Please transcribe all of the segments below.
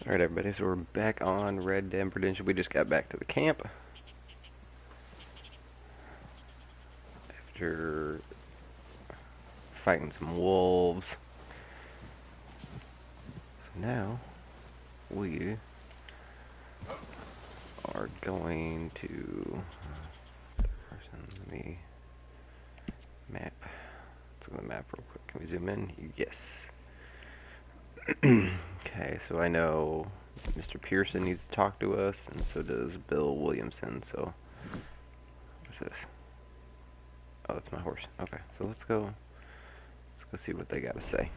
Alright, everybody, so we're back on Red Dead Redemption. We just got back to the camp after fighting some wolves. So now we are going to let me map. Let's go to the map real quick. Can we zoom in? Yes. Okay, so I know Mr. Pearson needs to talk to us, and so does Bill Williamson. So what's this? Oh, that's my horse. Okay, so let's go see what they got to say.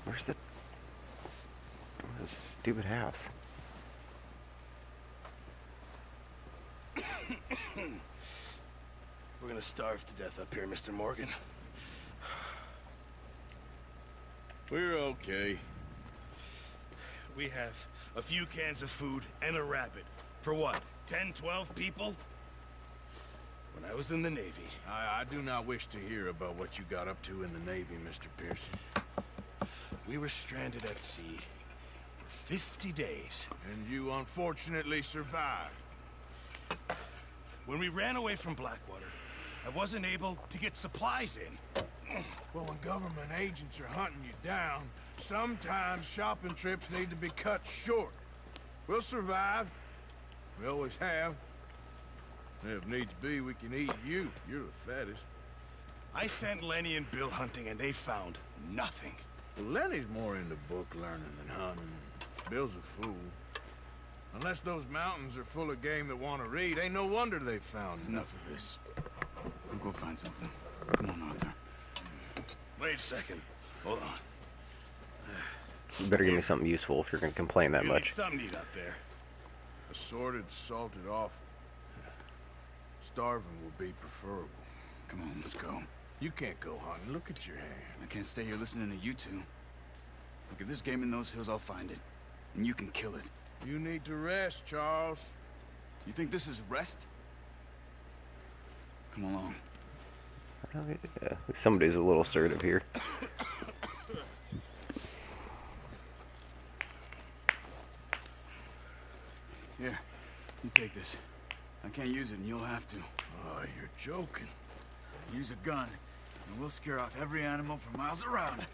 Where's the stupid house? We're gonna starve to death up here, Mr. Morgan. We're okay. We have a few cans of food and a rabbit. For what, 10, 12 people? When I was in the Navy... I do not wish to hear about what you got up to in the Navy, Mr. Pearson. We were stranded at sea for 50 days. And you unfortunately survived. When we ran away from Blackwater, I wasn't able to get supplies in. Well, when government agents are hunting you down, sometimes shopping trips need to be cut short. We'll survive. We always have. If needs be, we can eat you. You're the fattest. I sent Lenny and Bill hunting, and they found nothing. Well, Lenny's more into book learning than hunting. Bill's a fool. Unless those mountains are full of game that want to read, ain't no wonder they found Enough of this. We'll go find something. Come on, Arthur. Wait a second. Hold on. You better give me something useful if you're going to complain that You much. need something to eat out there. Assorted, salted off. Starving will be preferable. Come on, let's go. You can't go hunting. Look at your hand. I can't stay here listening to you two. Look, if there's game in those hills, I'll find it. And you can kill it. You need to rest, Charles. You think this is rest? Come along. Oh, yeah. Somebody's a little assertive here. Here, you take this. I can't use it, and you'll have to. Oh, you're joking. Use a gun, and we'll scare off every animal for miles around.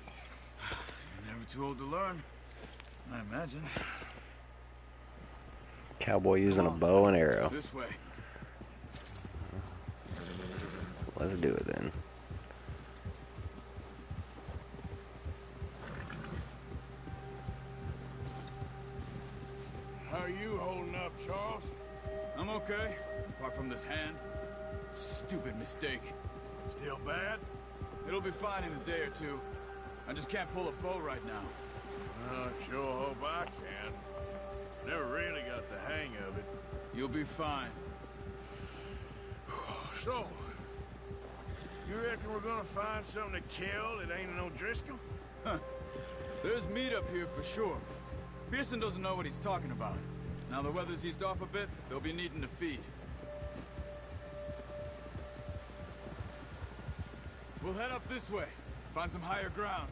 You're never too old to learn, I imagine. Cowboy using a bow and arrow. This way. Let's do it then. How are you holding up, Charles? I'm okay, apart from this hand. Stupid mistake. Still bad? It'll be fine in a day or two. I just can't pull a bow right now. I sure hope I can. Never really got the hang of it. You'll be fine. So, you reckon we're gonna find something to kill that ain't no Driscoll? Huh. There's meat up here for sure. Pearson doesn't know what he's talking about. Now the weather's eased off a bit, they'll be needing to feed. We'll head up this way. Find some higher ground.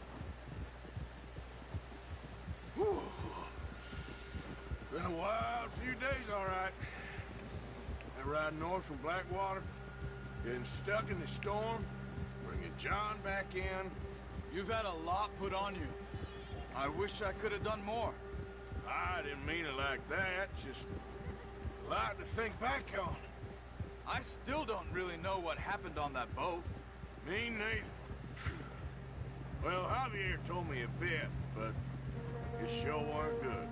Whew. Been a wild few days, all right. That ride north from Blackwater, getting stuck in the storm, bringing John back in. You've had a lot put on you. I wish I could have done more. I didn't mean it like that, just a lot to think back on. I still don't really know what happened on that boat. Me neither. Well, Javier told me a bit, but it sure weren't good.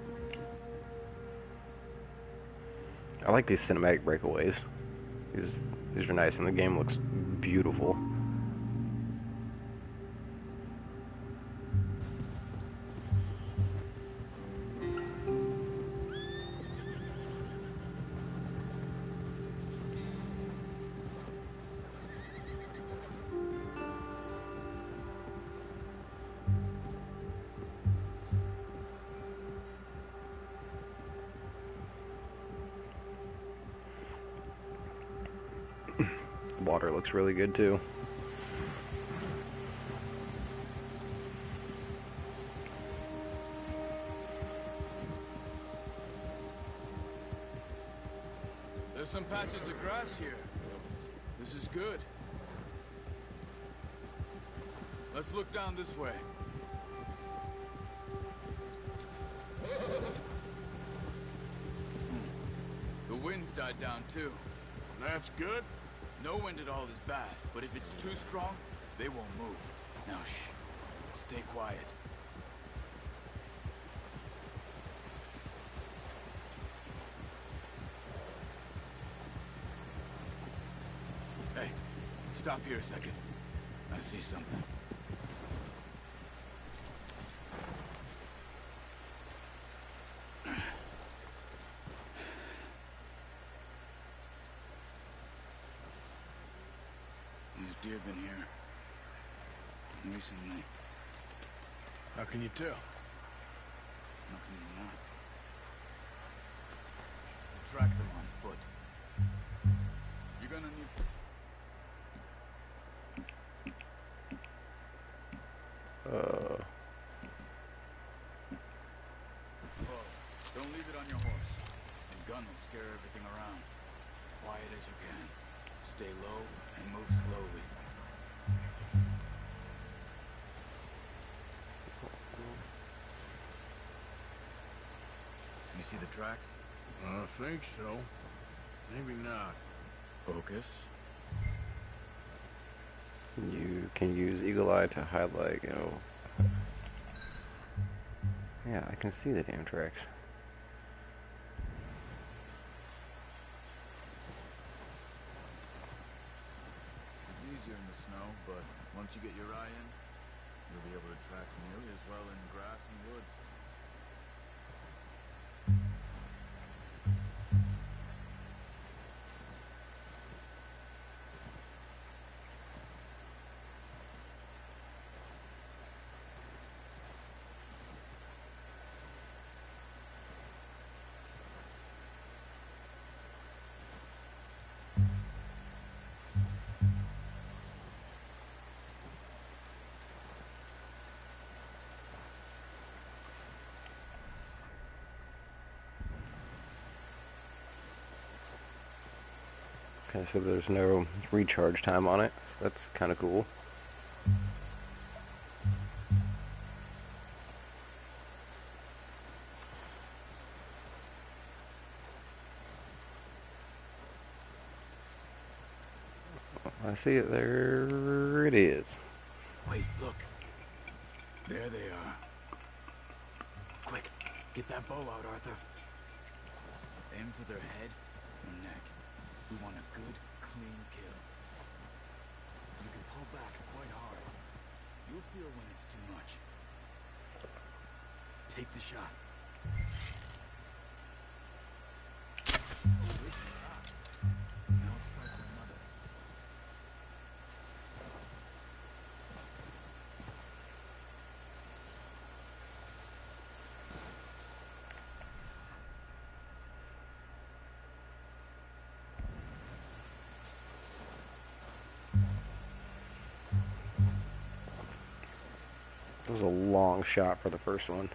I like these cinematic breakaways. These are nice, and the game looks beautiful. Water looks really good too. There's some patches of grass here. This is good. Let's look down this way. The wind's died down too. That's good. No wind at all is bad, but if it's too strong, they won't move. Now shh. Stay quiet. Hey, stop here a second. I see something. These deer have been here recently. How can you tell? How can you not? Track them on foot. You're gonna need... Whoa. Don't leave it on your horse. The gun will scare everything around. Quiet as you can. Stay low and move slowly. You see the tracks? I think so. Maybe not. Focus. You can use Eagle Eye to highlight, you know. Yeah, I can see the damn tracks. It's easier in the snow, but once you get your eye in, you'll be able to track nearly as well in grass and woods. Okay, so there's no recharge time on it, so that's kind of cool. I see it. There it is. Wait, look. There they are. Quick, get that bow out, Arthur. Aim for their head or neck. We want a good, clean kill. You can pull back quite hard. You'll feel when it's too much. Take the shot. Good shot. Now strike another. It was a long shot for the first one.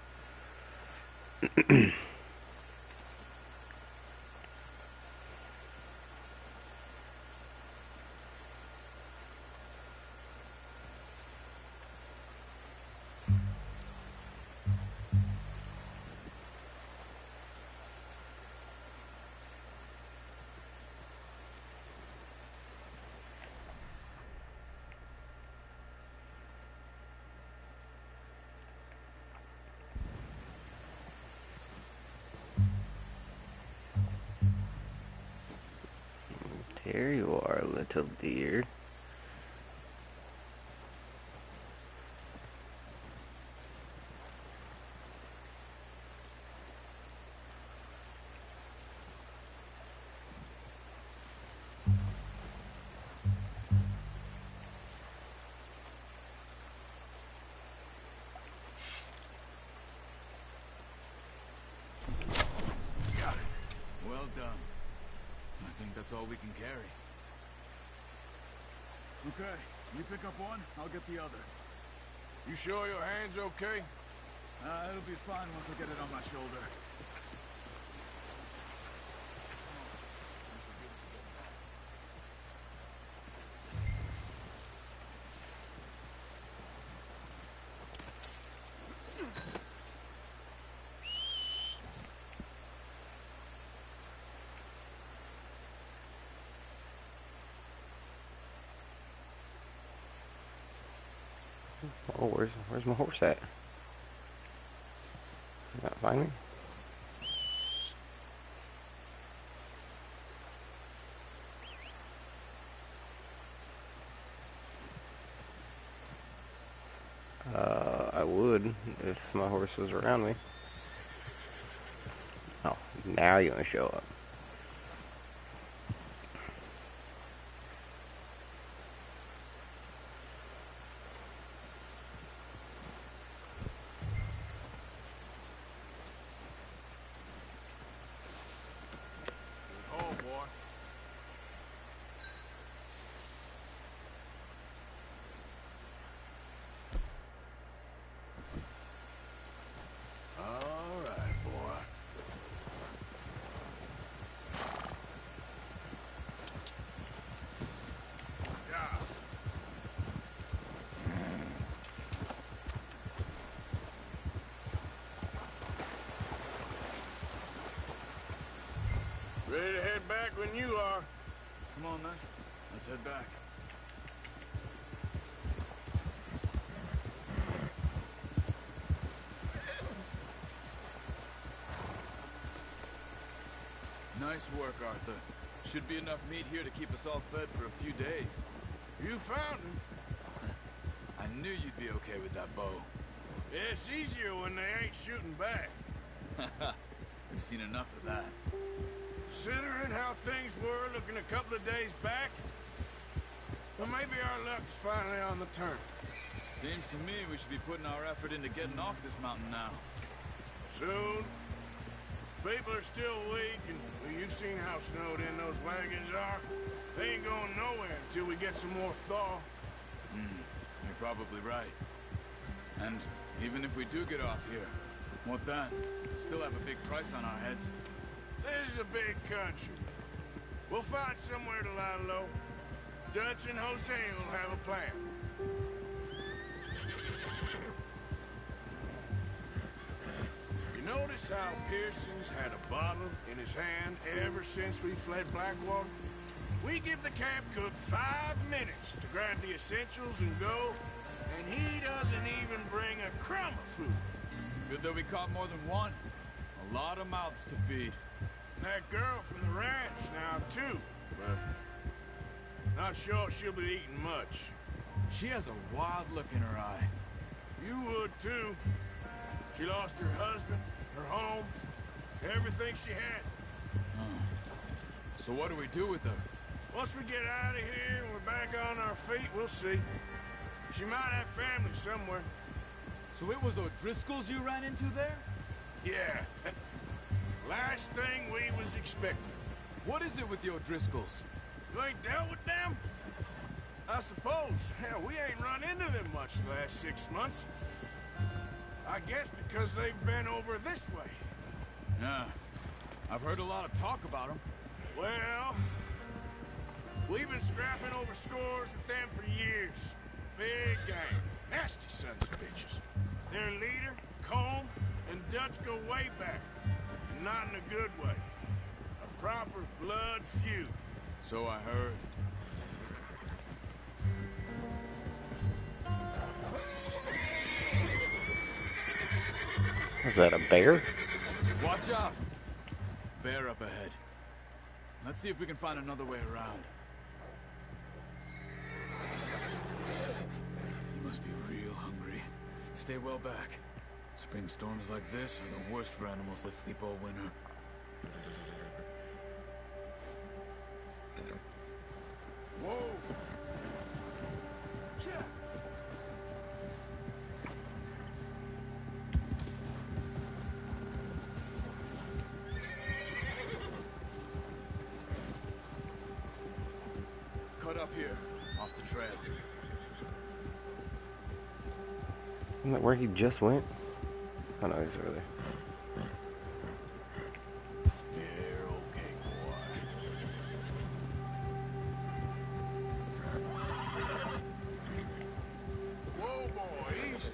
There you are, little deer. Well done. I think that's all we can carry. Okay, you pick up one, I'll get the other. You sure your hand's okay? It'll be fine once I get it on my shoulder. Oh, where's my horse at? You not find me? I would if my horse was around me. Oh, now you're gonna show up. Oh, boy. All right, boy. Yeah. Ready to head back when you are. Come on then, let's head back. Nice work, Arthur. Should be enough meat here to keep us all fed for a few days. You found him. I knew you'd be okay with that bow. Yeah, it's easier when they ain't shooting back. We've seen enough of that. Considering how things were looking a couple of days back, well, maybe our luck's finally on the turn. Seems to me we should be putting our effort into getting off this mountain now. Soon. People are still weak, and well, you've seen how snowed in those wagons are. They ain't going nowhere until we get some more thaw. You're probably right. And even if we do get off here, what then? Still have a big price on our heads. This is a big country. We'll find somewhere to lie low. Dutch and Jose will have a plan. You notice how Pearson's had a bottle in his hand ever since we fled Blackwater? We give the camp cook 5 minutes to grab the essentials and go, and he doesn't even bring a crumb of food. Good that we caught more than one. A lot of mouths to feed. And that girl from the ranch now, too. But not sure she'll be eating much. She has a wild look in her eye. You would, too. She lost her husband, her home, everything she had. So what do we do with her? Once we get out of here and we're back on our feet, we'll see. She might have family somewhere. So it was O'Driscoll's you ran into there? Yeah. Last thing we was expecting. What is it with the O'Driscolls? You ain't dealt with them? I suppose. Hell, we ain't run into them much the last 6 months. I guess because they've been over this way. Yeah. I've heard a lot of talk about them. Well, we've been scrapping over scores with them for years. Big gang. Nasty sons of bitches. Their leader, Colm, and Dutch go way back. And not in a good way. A proper blood feud. So I heard. Is that a bear? Watch out! Bear up ahead. Let's see if we can find another way around. You must be real hungry. Stay well back. Spring storms like this are the worst for animals that sleep all winter. Whoa! Cut up here, off the trail. Isn't that where he just went? Oh no, he's over there. You're okay, boy. Whoa, boy, easy.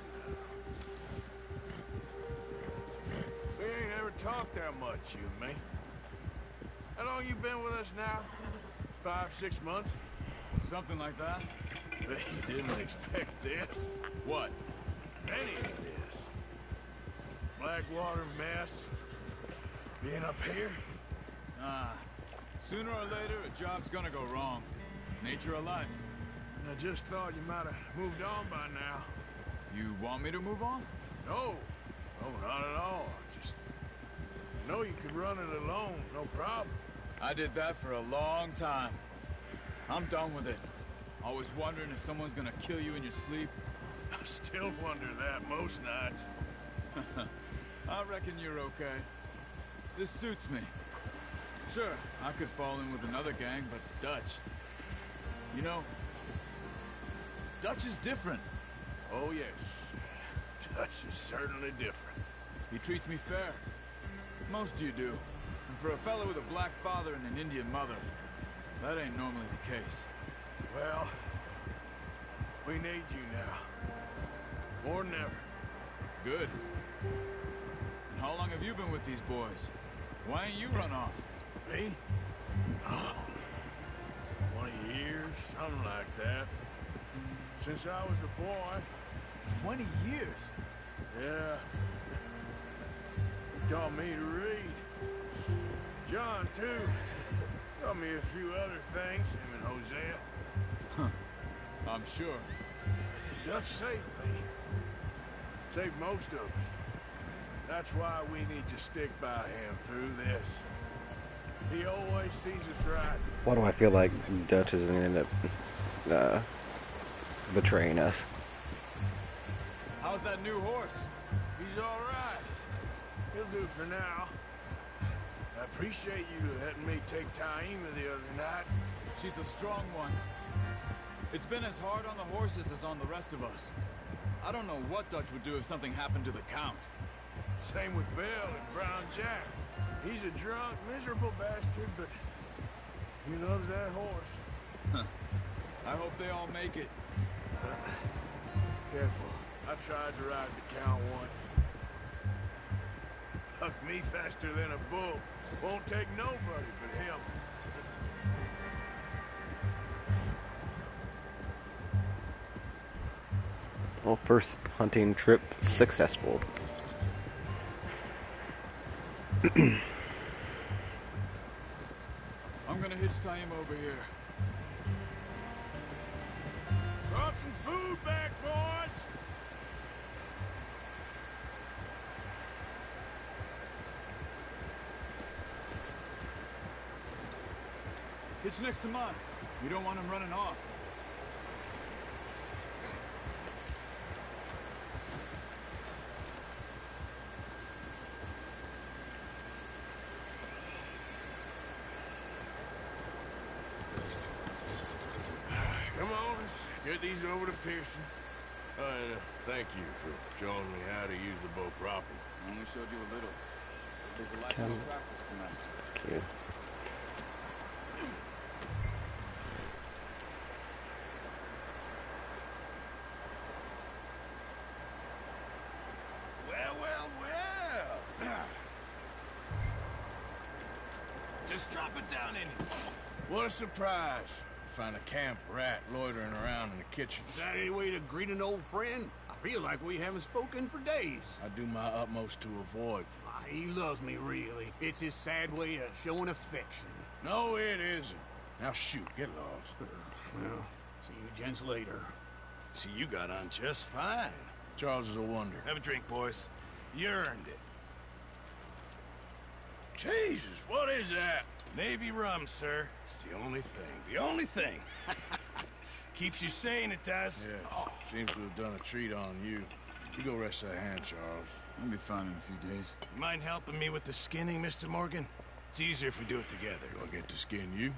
We ain't ever talked that much, you and me. How long you been with us now? 5, 6 months? Something like that? But you didn't expect this. What? Any of this. Blackwater mess. Being up here? Ah, sooner or later, a job's gonna go wrong. Nature of life. I just thought you might have moved on by now. You want me to move on? No. No, not at all. Just know you could run it alone, no problem. I did that for a long time. I'm done with it. Always wondering if someone's gonna kill you in your sleep. I still wonder that most nights. I reckon you're okay. This suits me. Sure, I could fall in with another gang, but Dutch... You know, Dutch is different. Oh, yes. Dutch is certainly different. He treats me fair. Most of you do. And for a fellow with a black father and an Indian mother, that ain't normally the case. Well, we need you now. More than ever. Good. And how long have you been with these boys? Why ain't you run off? Me? Oh, 20 years, something like that. Since I was a boy. 20 years? Yeah. He taught me to read. John, too. Taught me a few other things, him and Hosea. I'm sure. Dutch saved me. Saved most of us. That's why we need to stick by him through this. He always sees us right. Why do I feel like Dutch is gonna end up betraying us? How's that new horse? He's all right. He'll do for now. I appreciate you letting me take Taima the other night. She's a strong one. It's been as hard on the horses as on the rest of us. I don't know what Dutch would do if something happened to the Count. Same with Bill and Brown Jack. He's a drunk, miserable bastard, but he loves that horse. I hope they all make it. Careful. I tried to ride the Count once. Hucked me faster than a bull. Won't take nobody but him. Well, first hunting trip successful. I'm gonna hitch Taima over here. Brought some food back, boys! Hitch next to mine. We don't want him running off. Come on, let's get these over to Pearson. And thank you for showing me how to use the bow properly. I only showed you a little. There's a lot Come. more practice to master. Thank you. Well, well, well. Just drop it down in it. What a surprise. Find a camp rat loitering around in the kitchen. Is that any way to greet an old friend? I feel like we haven't spoken for days. I do my utmost to avoid. Ah, he loves me, really. It's his sad way of showing affection. No, it isn't. Now shoot, get lost. Well, see you gents later. See, you got on just fine. Charles is a wonder. Have a drink, boys. You earned it. Jesus, what is that? Navy rum, sir. It's the only thing. The only thing. Keeps you sane, it does. Yes, seems to have done a treat on you. You go rest that hand, Charles. I'll be fine in a few days. You mind helping me with the skinning, Mr. Morgan? It's easier if we do it together. Do I get to skin you?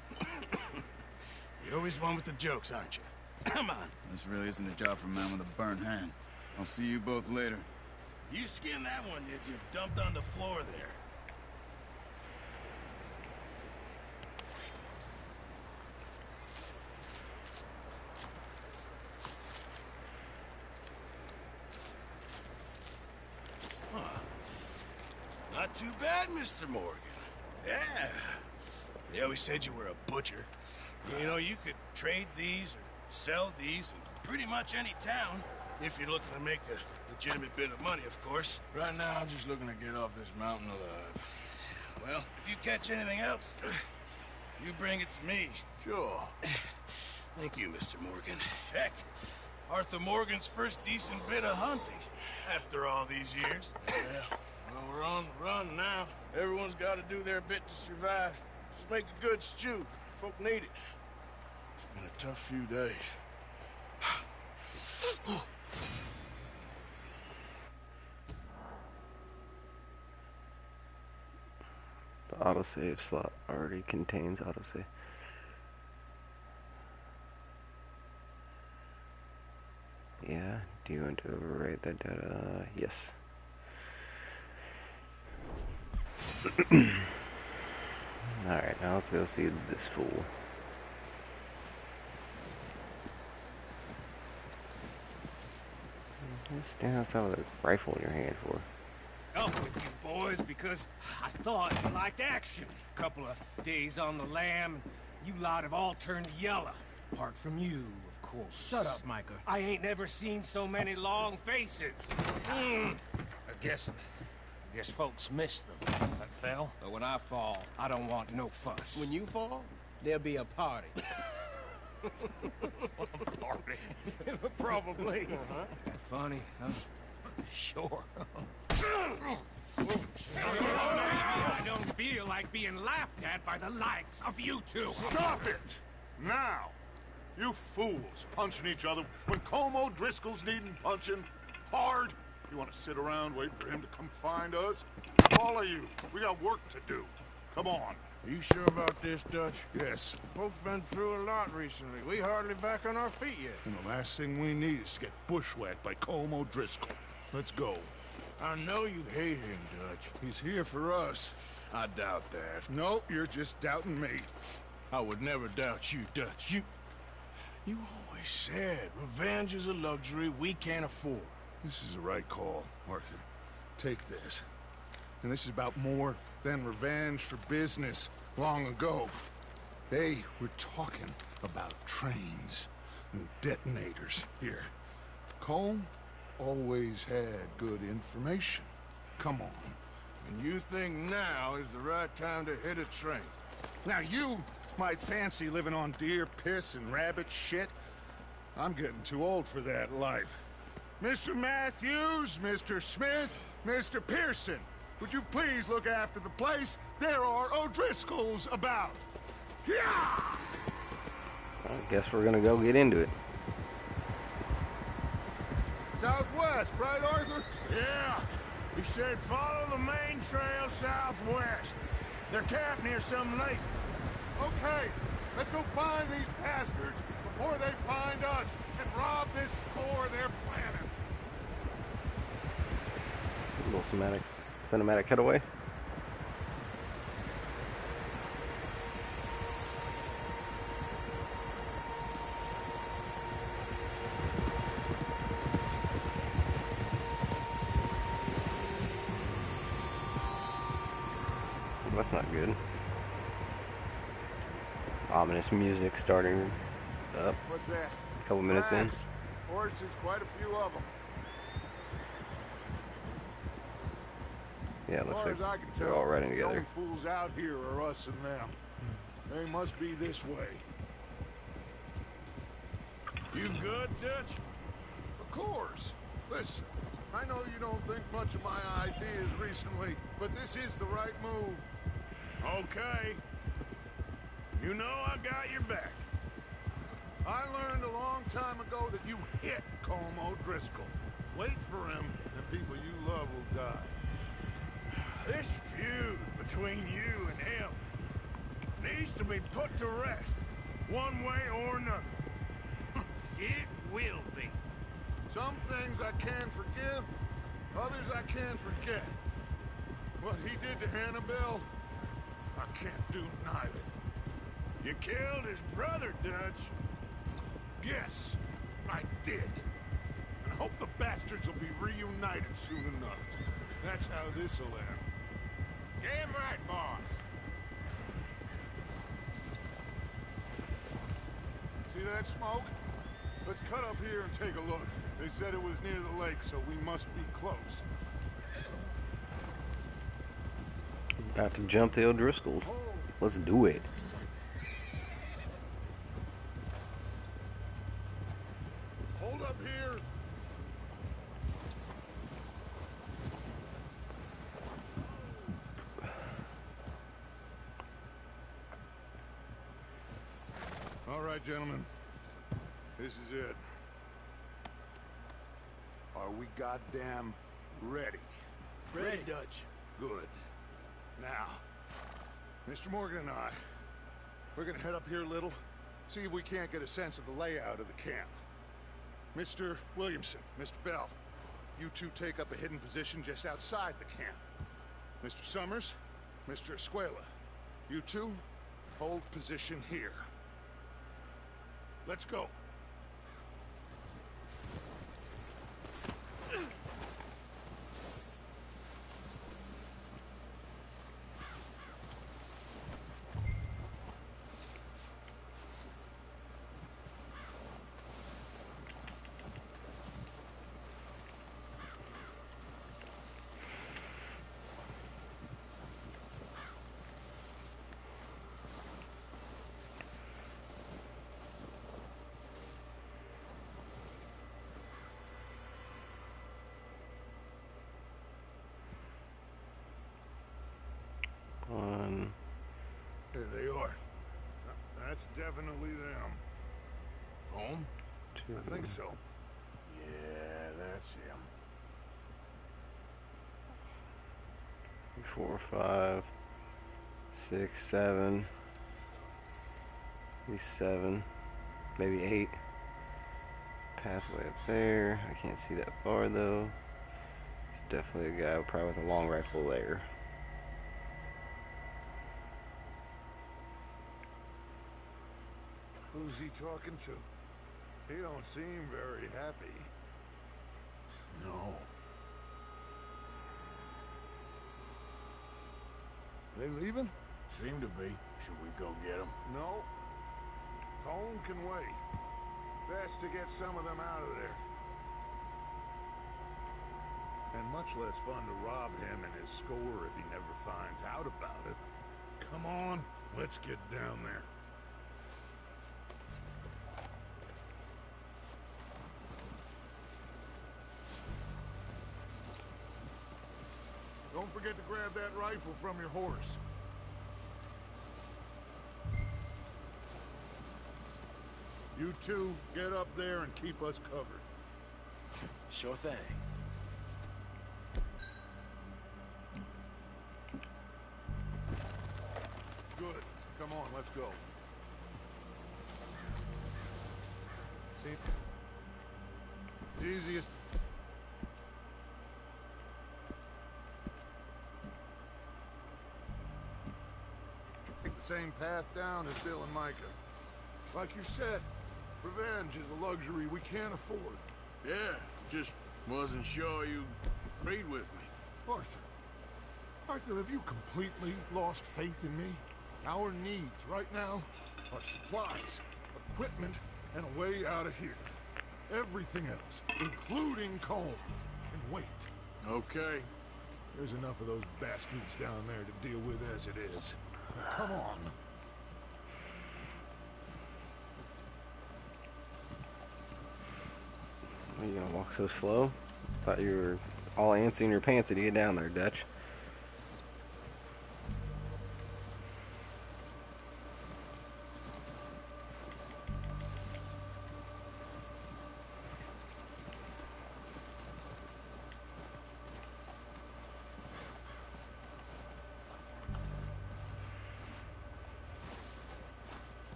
You're always one with the jokes, aren't you? Come on. This really isn't a job for a man with a burnt hand. I'll see you both later. You skinned that one you dumped on the floor there. Not too bad, Mr. Morgan. Yeah. They always said you were a butcher. You know, you could trade these or sell these in pretty much any town, if you're looking to make a legitimate bit of money, of course. Right now, I'm just looking to get off this mountain alive. Well, if you catch anything else, you bring it to me. Sure. Thank you, Mr. Morgan. Heck, Arthur Morgan's first decent bit of hunting after all these years. Yeah. Well, we're on the run now. Everyone's got to do their bit to survive. Just make a good stew. Folk need it. It's been a tough few days. The autosave slot already contains autosave. Yeah, do you want to overwrite that data? Yes. Alright, now let's go see this fool. Just stand outside with a rifle in your hand for. Up with you boys because I thought you liked action. Couple of days on the lam, you lot have all turned yellow. Apart from you, of course. Shut up, Micah. I ain't never seen so many long faces. I guess folks miss them. I fell, but when I fall, I don't want no fuss. When you fall, there'll be a party. Party? Probably. That funny, huh? Sure. I don't feel like being laughed at by the likes of you two. Stop it! Now! You fools punching each other when Colm O'Driscoll's needing punching hard. You want to sit around waiting for him to come find us? All of you, we got work to do. Come on. Are you sure about this, Dutch? Yes. Folks been through a lot recently. We hardly back on our feet yet. And the last thing we need is to get bushwhacked by Colm O'Driscoll. Let's go. I know you hate him, Dutch. He's here for us. I doubt that. No, you're just doubting me. I would never doubt you, Dutch. You always said revenge is a luxury we can't afford. This is the right call, Arthur. Take this. And this is about more than revenge for business long ago. They were talking about trains and detonators here. Colm always had good information. Come on. And you think now is the right time to hit a train? Now you might fancy living on deer piss and rabbit shit. I'm getting too old for that life. Mr. Matthews, Mr. Smith, Mr. Pearson, would you please look after the place? There are O'Driscolls about. Yeah! I guess we're gonna go get into it. Southwest, right, Arthur? Yeah. He said follow the main trail southwest. They're camped near some lake. Okay, let's go find these bastards before they find us and rob this store they're planning. A little cinematic cutaway. That's not good. Ominous music starting up. What's that? A couple minutes in. Rats, horses, quite a few of them. Yeah, it As looks far like as I can they're tell, all riding the together. only fools out here are us and them. They must be this way. You good, Dutch? Of course. Listen, I know you don't think much of my ideas recently, but this is the right move. Okay. You know I got your back. I learned a long time ago that you hit Colm O'Driscoll. Wait for him, and people you love will die. This feud between you and him needs to be put to rest, one way or another. It will be. Some things I can forgive, others I can't forget. What he did to Annabelle, I can't do neither. You killed his brother, Dutch. Yes, I did. And I hope the bastards will be reunited soon enough. That's how this'll end. Damn right, boss. See that smoke? Let's cut up here and take a look. They said it was near the lake, so we must be close. About to jump the O'Driscolls. Let's do it. Hold up here. All right, gentlemen. This is it. Are we goddamn ready? Ready, Dutch. Good. Now, Mr. Morgan and I, we're gonna head up here a little, see if we can't get a sense of the layout of the camp. Mr. Williamson, Mr. Bell, you two take up a hidden position just outside the camp. Mr. Summers, Mr. Escuela, you two hold position here. Let's go. There they are. That's definitely them. Home? Two, I think so. Yeah, that's him. 4, 5, 6, 7. Maybe 7. Maybe 8. Pathway up there. I can't see that far though. It's definitely a guy probably with a long rifle there. Who's he talking to? He don't seem very happy. No. They leaving? Seem to be. Should we go get him? No. Colm can wait. Best to get some of them out of there. And much less fun to rob him and his score if he never finds out about it. Come on, let's get down there. Don't forget to grab that rifle from your horse. You two, get up there and keep us covered. Sure thing. Good. Come on, let's go. See? Easiest. Take the same path down as Bill and Micah. Like you said, revenge is a luxury we can't afford. Yeah, just wasn't sure you agreed with me. Arthur. Arthur, have you completely lost faith in me? Our needs right now are supplies, equipment, and a way out of here. Everything else, including Colm, can wait. Okay. There's enough of those bastards down there to deal with as it is. Come on. Are you gonna walk so slow? Thought you were all antsy in your pants to get down there, Dutch.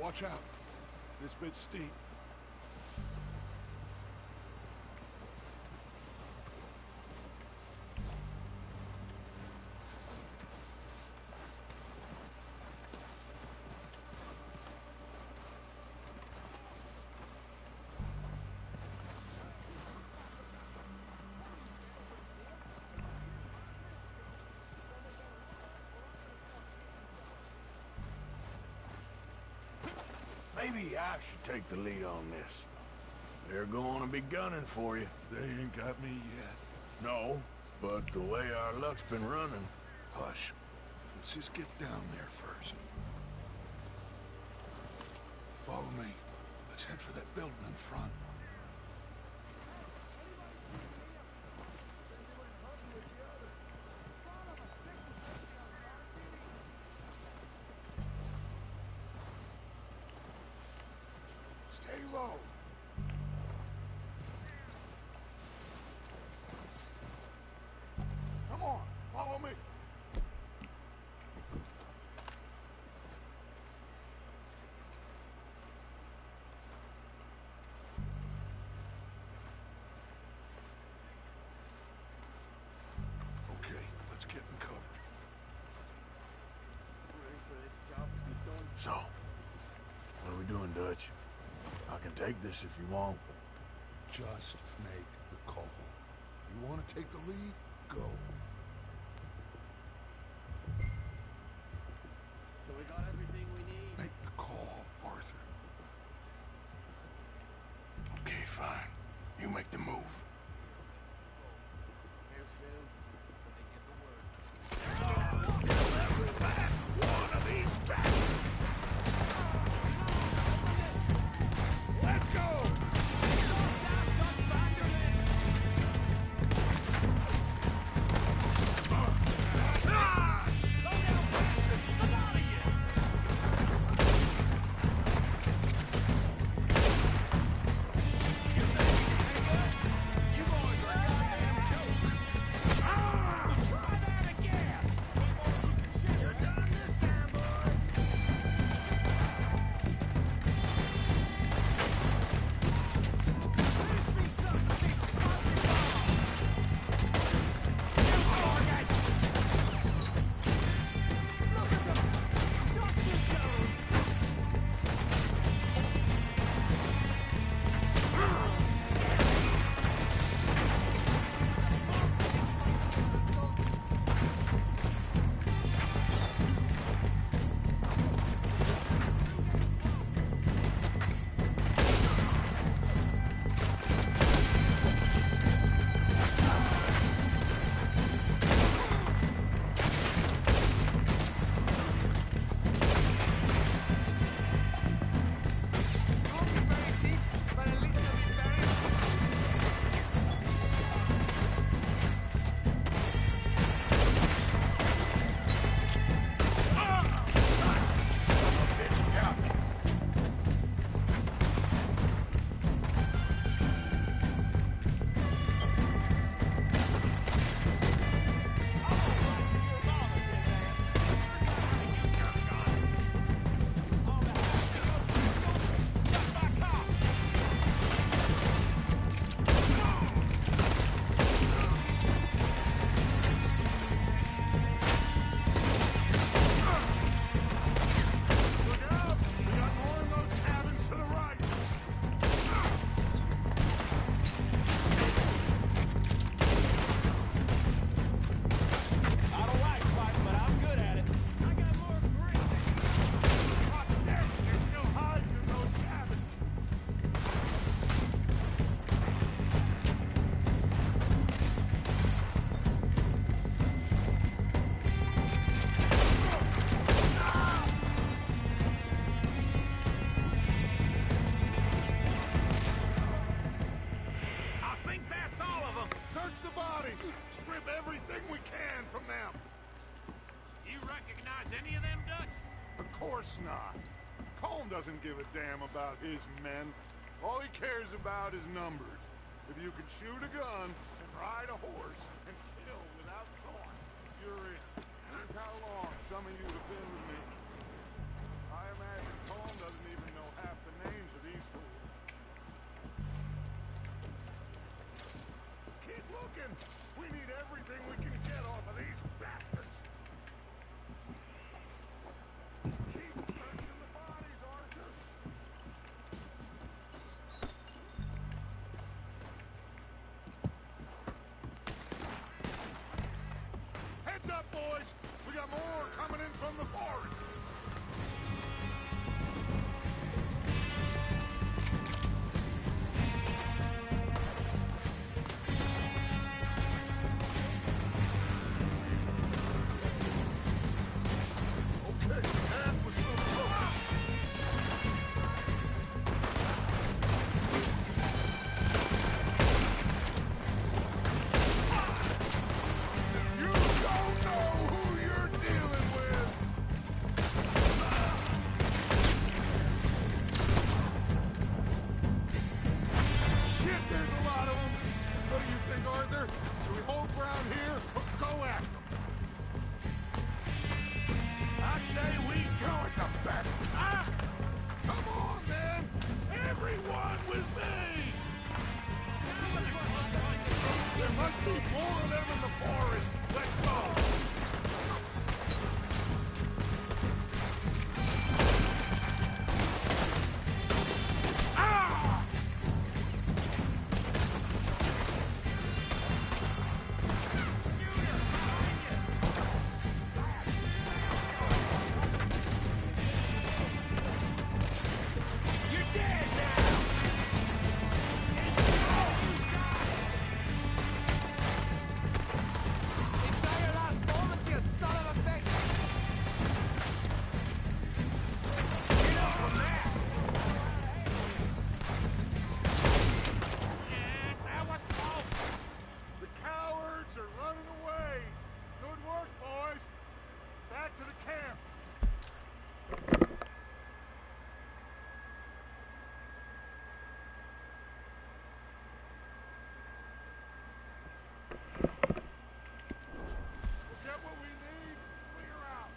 Watch out. This bit's steep. Maybe I should take the lead on this. They're going to be gunning for you. They ain't got me yet. No, but the way our luck's been running... Hush. Let's just get down there first. Follow me. Let's head for that building in front. Stay low. Come on, follow me. Okay, let's get in cover. So, what are we doing, Dutch? I can take this if you want. Just make the call. You want to take the lead? Go. So we got everything we need. Make the call, Arthur. Okay, fine. You make the move. Here soon. When they get the word. Let's go! course not. Colm doesn't give a damn about his men. All he cares about is numbers. If you can shoot a gun and ride a horse and kill without thought, you're in. Look how long some of you have been with me. I I imagine Colm doesn't even know half the names of these fools. Keep looking! We need everything we can get off of these bastards! Keep searching the bodies, Arthur! Heads up, boys! We got more coming in from the forest! Okay, that was so close. You don't know who you're dealing with! Shit, there's a lot of them! What do you think, Arthur? Do we hold ground here or go after them? I say we go at the back. Ah! Come on, man! Everyone with me! There must be more of them in the forest. Let's go! Ah! You're dead now! Enjoy your last moments, you son of a bitch! Get up from there! That was close! The cowards are running away. Good work, boys. Back to the camp. We'll get what we need. Clear out.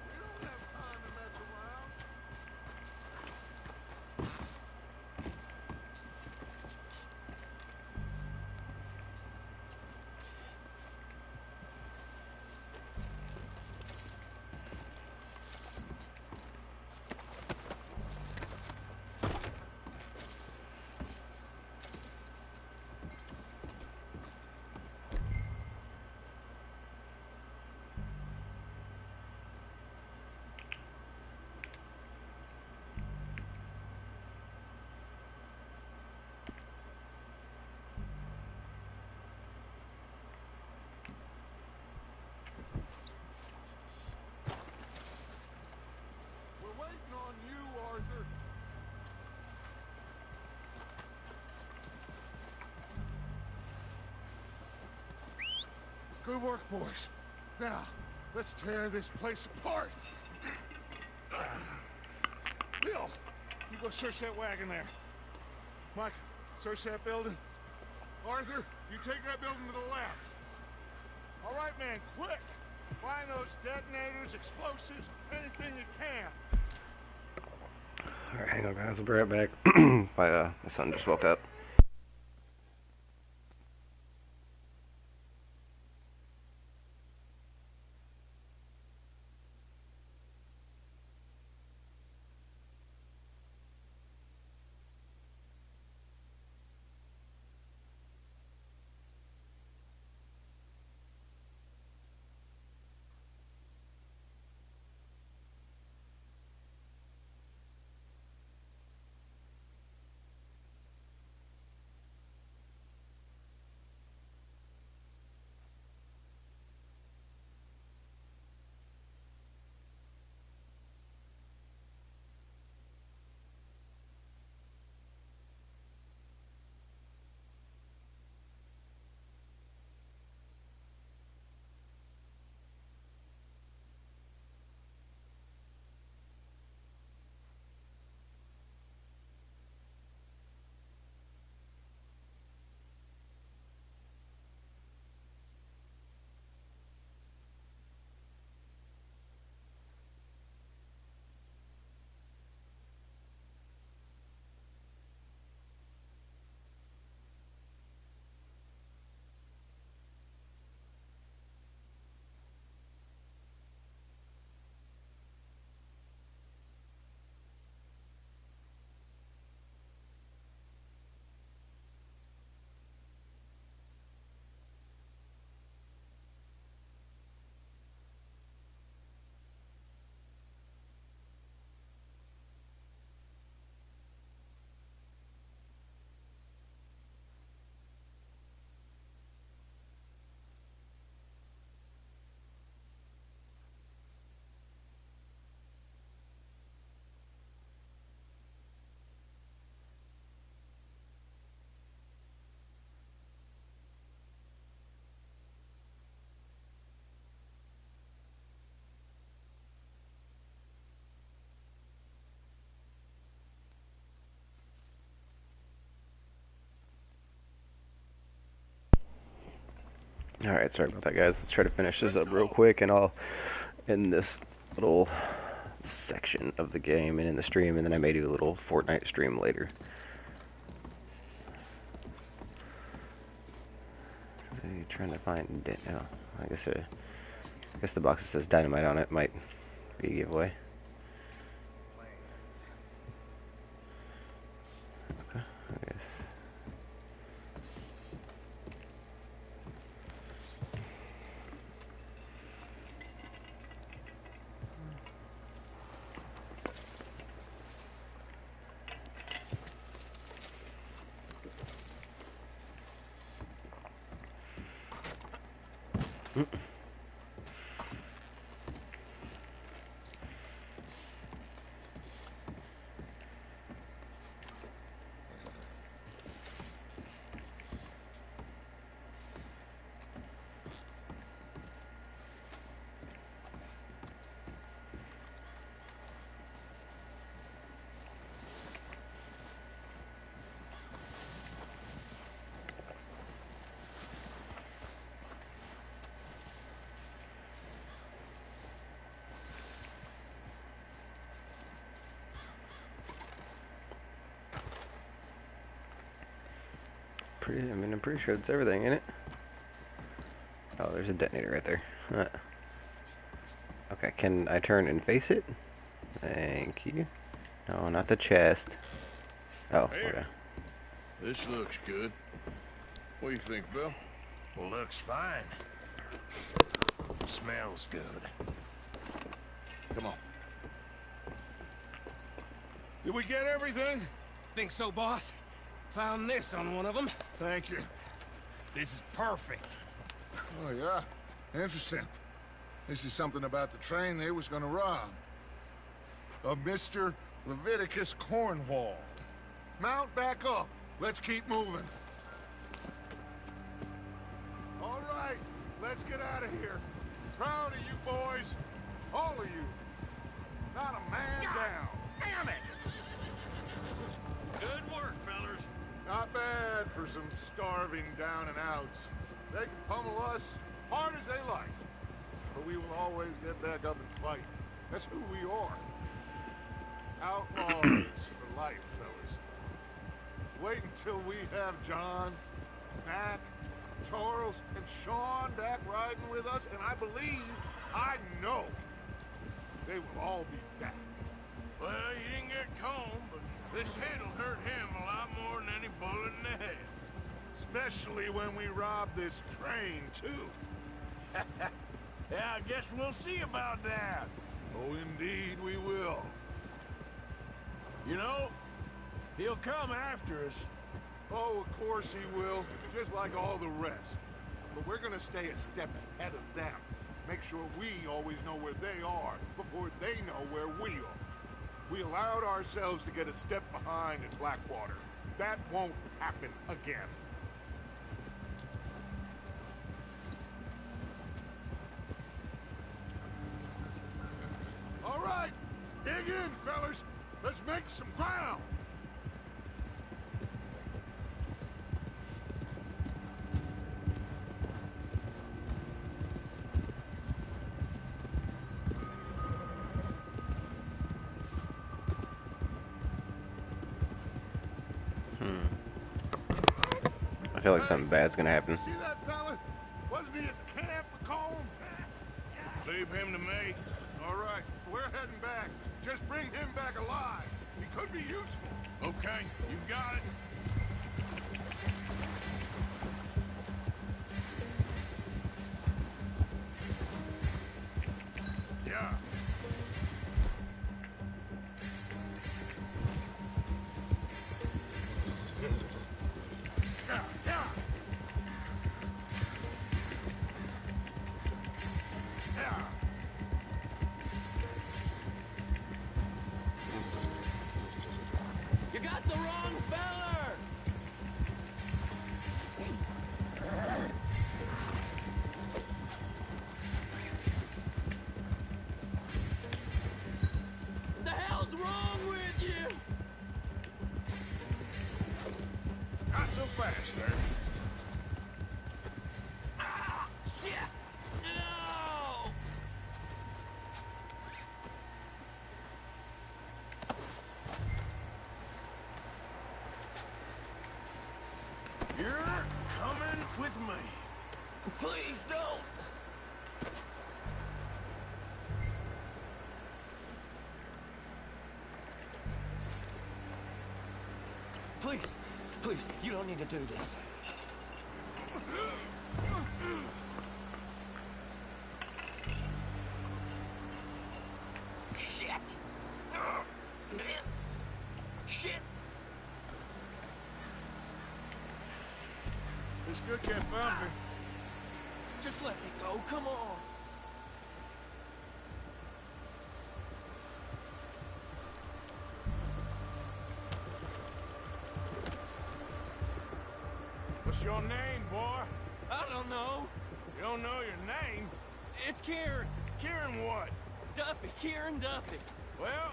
We don't have time to mess around. We're waiting on you, Arthur. Good work, boys. Now, let's tear this place apart. Bill, you go search that wagon there. Mike, search that building. Arthur, you take that building to the left. All right, man, quick. Find those detonators, explosives, anything you can. Alright, hang on guys, I'll be right back. My son just woke up. Alright, sorry about that, guys. Let's try to finish this up real quick, and I'll end this little section of the game and in the stream, and then I may do a little Fortnite stream later. So you're trying to find... Oh, I guess the box that says dynamite on it might be a giveaway. Okay, I guess... I'm pretty sure it's everything in it. Oh, there's a detonator right there. Okay, can I turn and face it? Thank you. No, not the chest. Oh, okay. This looks good. What do you think, Bill? Looks fine. Smells good. Come on. Did we get everything? Think so, boss? Found this on one of them. Thank you. This is perfect. Oh, yeah? Interesting. This is something about the train they was gonna rob. Of Mr. Leviticus Cornwall. Mount back up. Let's keep moving. All right, let's get out of here. Proud of you boys. All of you. Not a man down. Damn it! Good work, fellas. Not bad for some starving down and outs. They can pummel us hard as they like. But we will always get back up and fight. That's who we are. Outlaws for life, fellas. Wait until we have John, Mac, Charles, and Sean back riding with us, and I know, they will all be back. Well, you didn't get Combe, but this hit'll hurt him a lot more than any bullet in the head. Especially when we rob this train, too. Yeah, I guess we'll see about that. Oh, indeed we will. You know, he'll come after us. Oh, of course he will, just like all the rest. But we're gonna stay a step ahead of them. Make sure we always know where they are before they know where we are. We allowed ourselves to get a step behind in Blackwater. That won't happen again. All right, dig in, fellas. Let's make some ground. I feel like something bad's gonna happen. See that fella? Wasn't he at the camp with Colm? Leave him to me. All right, we're heading back. Just bring him back alive. He could be useful. Okay, you got it. Yeah. You got the wrong feller! What the hell's wrong with you? Not so fast, sir. Please don't! Please, please, you don't need to do this. Shit! Shit! This could get bumpy. Just let me go, come on! What's your name, boy? I don't know. You don't know your name? It's Kieran. Kieran what? Duffy, Kieran Duffy. Well,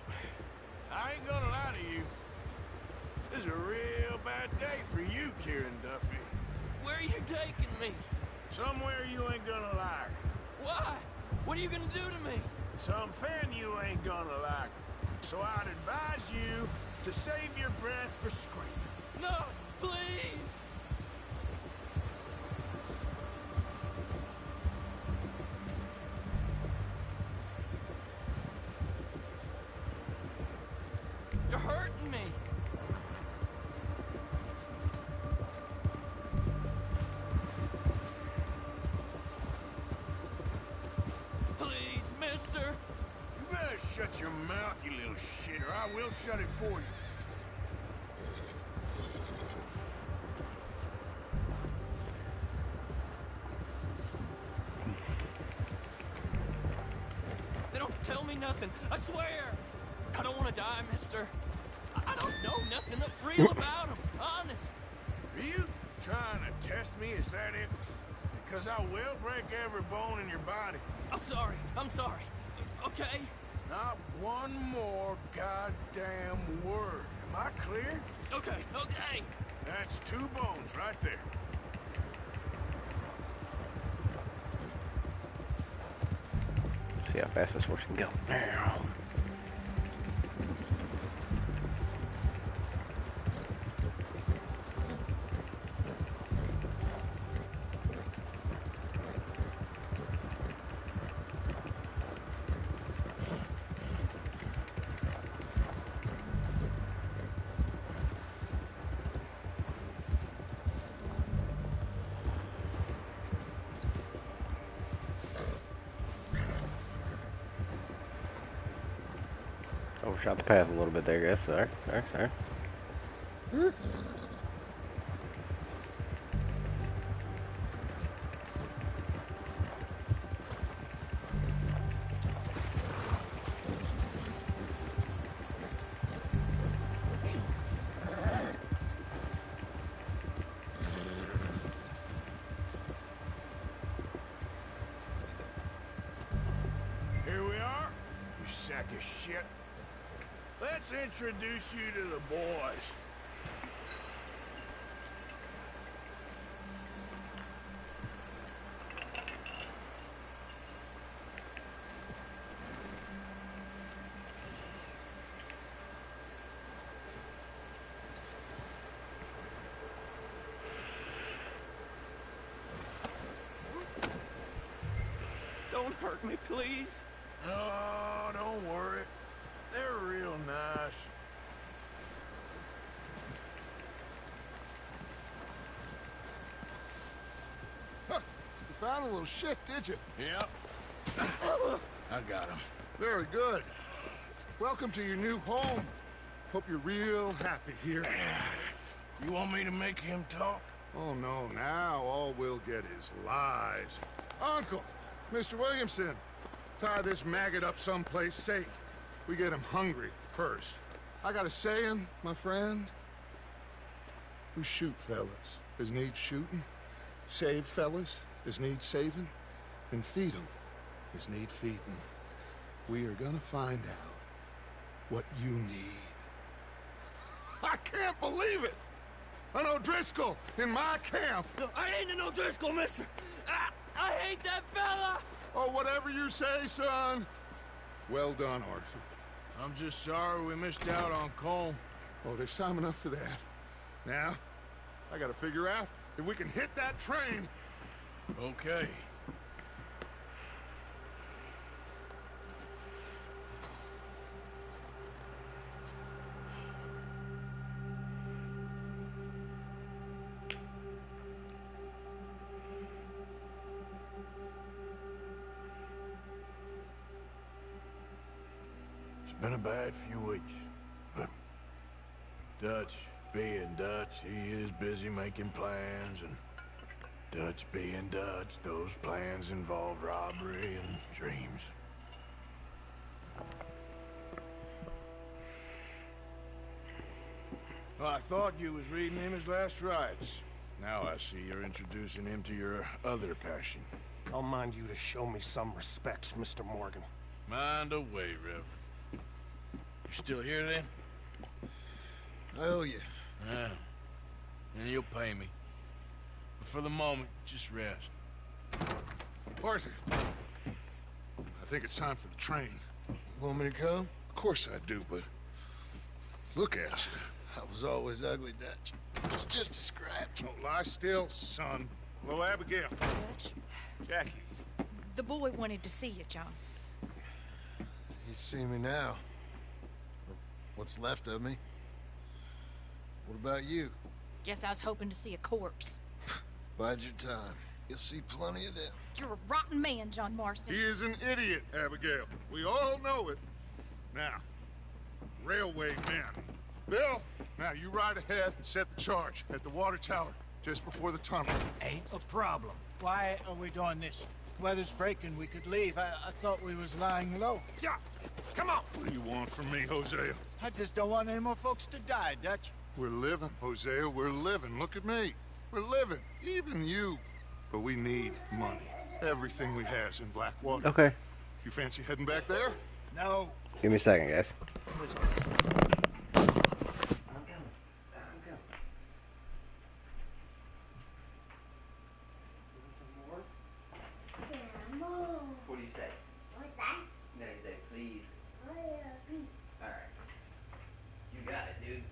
I ain't gonna lie to you. This is a real bad day for you, Kieran Duffy. Where are you taking me? Somewhere you ain't gonna like. Why? What are you gonna do to me? Something you ain't gonna like. So I'd advise you to save your breath for screaming. No, please! You're hurting me. Please, mister. You better shut your mouth, you little shit, or I will shut it for you. They don't tell me nothing. I swear. I don't want to die, mister. I don't know nothing real about him. Honest. Are you trying to test me? Is that it? Because I will break every bone in your body. I'm sorry. I'm sorry. Okay? Not one more goddamn word. Am I clear? Okay. Okay. That's 2 bones right there. See how fast this horse can go. Overshot the path a little bit there, guys. Sorry. Here we are, you sack of shit. Let's introduce you to the boys. Don't hurt me, please. Oh, don't worry. They're real nice. Huh. You found a little shit, did you? Yep. I got him. Very good. Welcome to your new home. Hope you're real happy here. You want me to make him talk? Oh, no, now all we'll get is lies. Uncle, Mr. Williamson, tie this maggot up someplace safe. We get him hungry first. I got a saying, my friend. We shoot fellas as need shooting, save fellas as need saving, and feed 'em as need feeding. We are gonna find out what you need. I can't believe it! An O'Driscoll in my camp! I ain't an O'Driscoll, mister. I hate that fella. Oh, whatever you say, son. Well done, Arthur. I'm just sorry we missed out on Colm. Oh, there's time enough for that. Now, I gotta figure out if we can hit that train. Okay. It's been a bad few weeks, but Dutch being Dutch, he is busy making plans, and Dutch being Dutch, those plans involve robbery and dreams. Well, I thought you was reading him his last rites. Now I see you're introducing him to your other passion. I'll mind you to show me some respect, Mr. Morgan. Mind away, Reverend. You still here then? I owe you. Yeah. And you'll pay me. But for the moment, just rest. Arthur, I think it's time for the train. Want me to come? Of course I do, but look at you. I was always ugly, Dutch. It's just a scratch. Don't lie still, son. Hello, Abigail. Jackie. The boy wanted to see you, John. You see me now. Or what's left of me. What about you? Guess I was hoping to see a corpse. Bide your time. You'll see plenty of them. You're a rotten man, John Marston. He is an idiot, Abigail. We all know it. Now, railway men. Bill, now you ride ahead and set the charge at the water tower just before the tunnel. Ain't a problem. Why are we doing this? Weather's breaking, we could leave. I thought we was lying low. Yeah, come on. What do you want from me, Hosea? I just don't want any more folks to die, Dutch. We're living, Hosea, we're living. Look at me. We're living, even you. But we need money. Everything we has in Blackwater. Okay. You fancy heading back there? No. Give me a second, guys. What do you say? What's that? No, you say please. Oh, yeah, please. Alright. You got it, dude.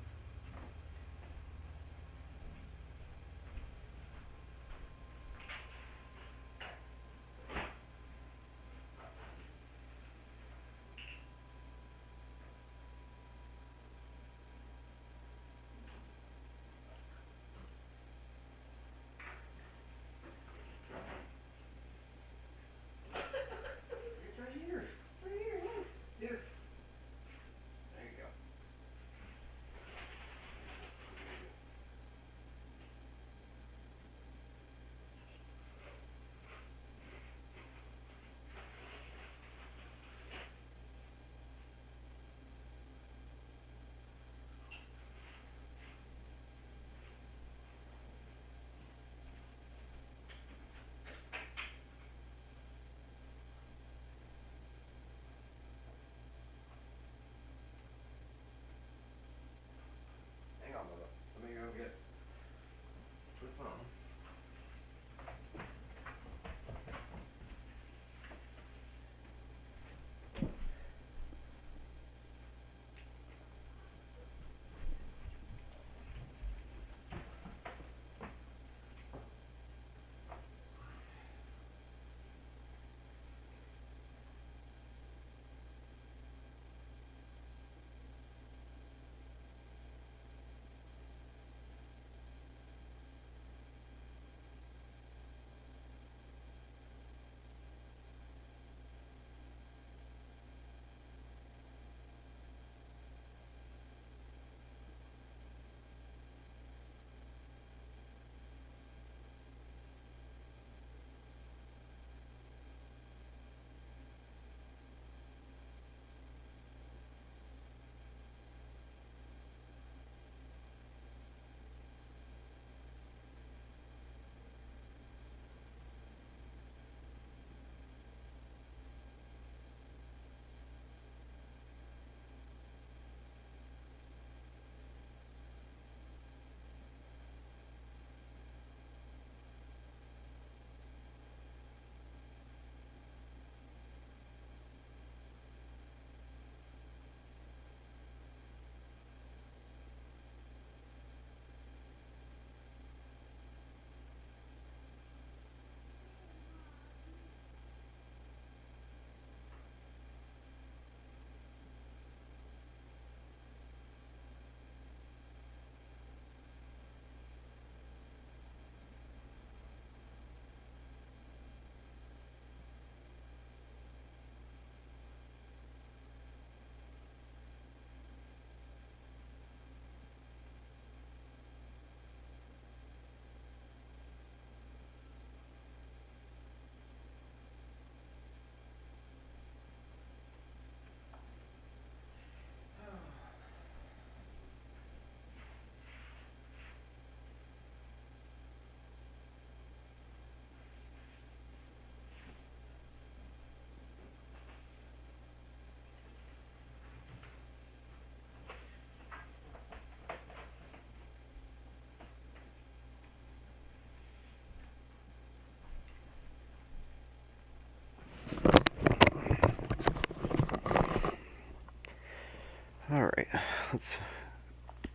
let's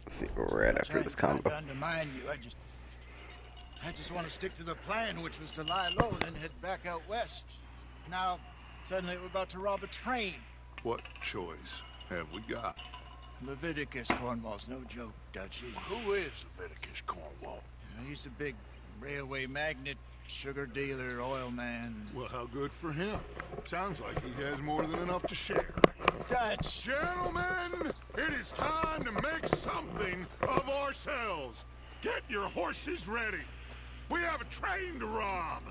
see where we're at after this combo. To undermine you. I just want to stick to the plan, which was to lie low, then head back out west. Now, suddenly we're about to rob a train. What choice have we got? Leviticus Cornwall's no joke, Dutch. Who is Leviticus Cornwall? He's a big railway magnate, sugar dealer, oil man. Well, how good for him. Sounds like he has more than enough to share. Dutch! Gentlemen, it is time to make something of ourselves. Get your horses ready. We have a train to rob.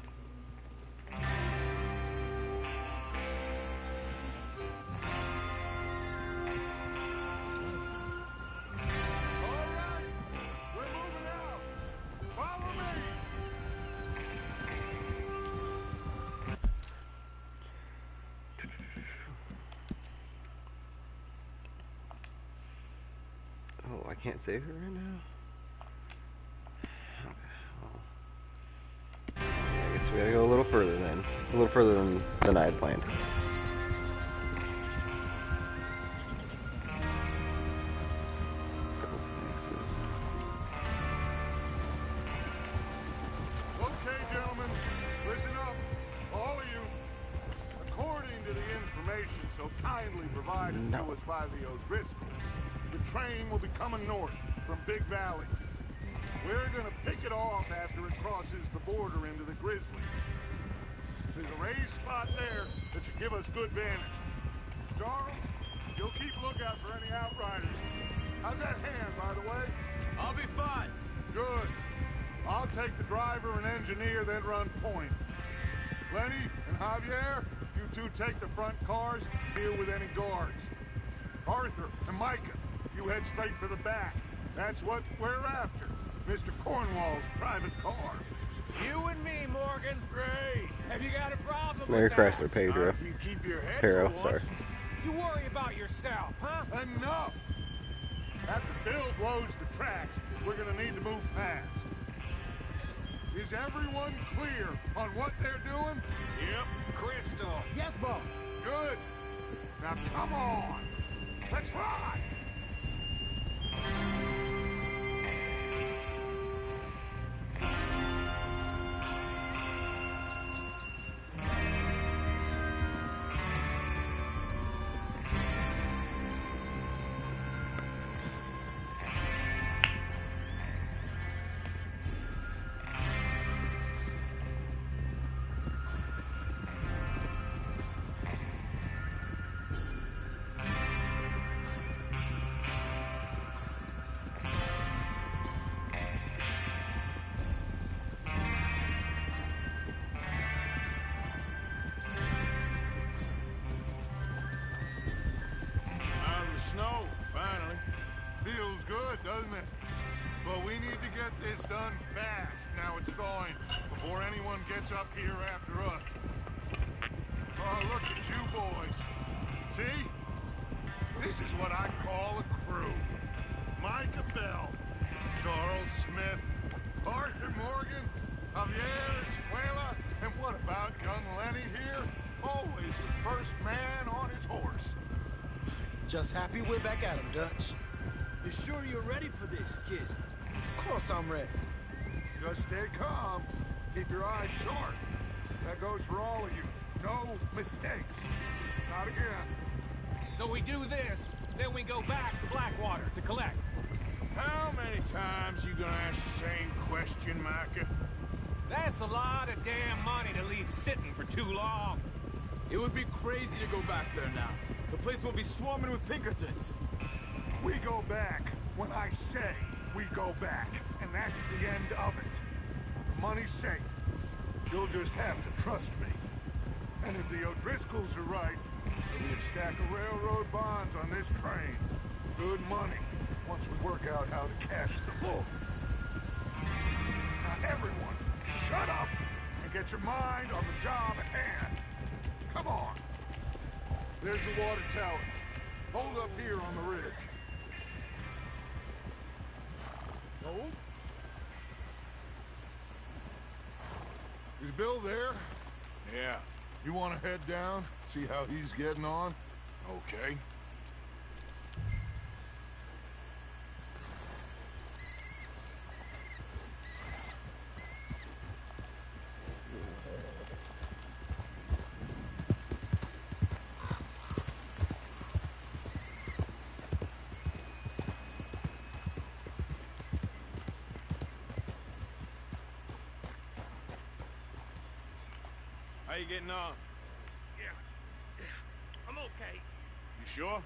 Oh, I can't save her right now? Okay, well, I guess we gotta go a little further then. A little further than I had planned. Okay, gentlemen, listen up, all of you. According to the information so kindly provided to us by the O'Driscolls, the train will be coming north from Big Valley. We're gonna pick it off after it crosses the border into the Grizzlies. There's a raised spot there that should give us good vantage. Charles, you'll keep lookout for any outriders. How's that hand, by the way? I'll be fine. Good. I'll take the driver and engineer, then run point. Lenny and Javier, you two take the front cars, deal with any guards. Arthur and Micah, you head straight for the back. That's what we're after. Mr. Cornwall's private car. You and me, Morgan. Great. Have you got a problem Mary with that? Chrysler Pedro. If you keep your head Pero, for sorry. once. You worry about yourself, huh? Enough! After Bill blows the tracks, we're gonna need to move fast. Is everyone clear on what they're doing? Yep. Crystal. Yes, boss. Good. Now come on. Let's ride! Out of the snow, finally. Feels good, doesn't it? But we need to get this done fast, now it's thawing, before anyone gets up here after us. Oh, look at you boys. See? This is what I call a crew. Micah Bell, Charles Smith, Arthur Morgan, Javier Escuela, and what about young Lenny here? Always the first man on his horse. Just happy we're back at him, Dutch. You sure you're ready for this, kid? Of course I'm ready. Just stay calm. Keep your eyes sharp. That goes for all of you. No mistakes. Not again. So we do this, then we go back to Blackwater to collect. How many times you gonna ask the same question, Micah? That's a lot of damn money to leave sitting for too long. It would be crazy to go back there now. The place will be swarming with Pinkertons. We go back when I say we go back. And that's the end of it. The money's safe. You'll just have to trust me. And if the O'Driscolls are right, there'll be a stack of railroad bonds on this train. Good money, once we work out how to cash the book. Now everyone, shut up and get your mind on the job at hand. Come on. There's the water tower. Hold up here on the ridge. Hold. Is Bill there? Yeah. You want to head down, see how he's getting on? Okay. How you getting on? Yeah. I'm okay. You sure?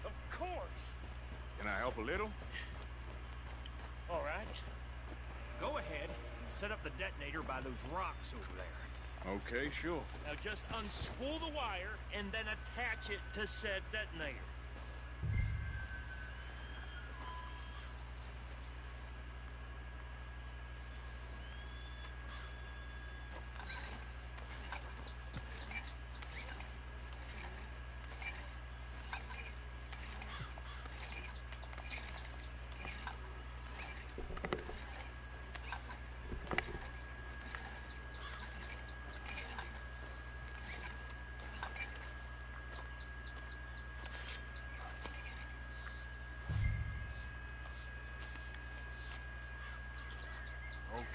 Of course. Can I help a little? All right. Go ahead and set up the detonator by those rocks over there. Okay, sure. Now just unspool the wire and then attach it to said detonator.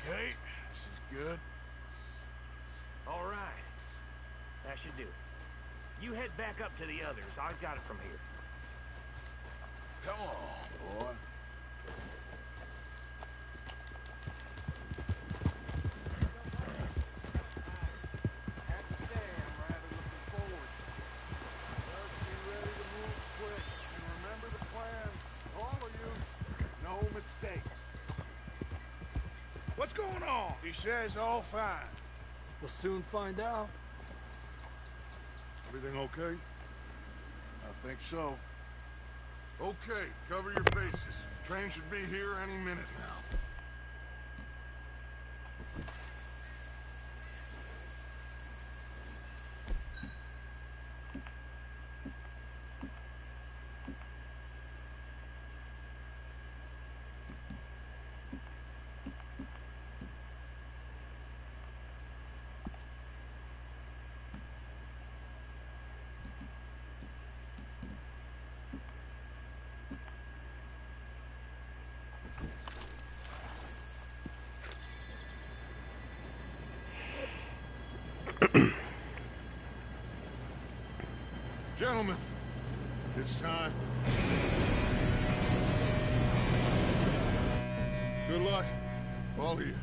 Okay, this is good. All right. That should do it. You head back up to the others. I've got it from here. Come on, boy. At the dam, rather looking forward. Just be ready to move quick. And remember the plan. All of you, no mistakes. What's going on? He says all fine. We'll soon find out. Everything okay? I think so. Okay, cover your faces. Train should be here any minute now. Gentlemen, it's time. Good luck, all of you.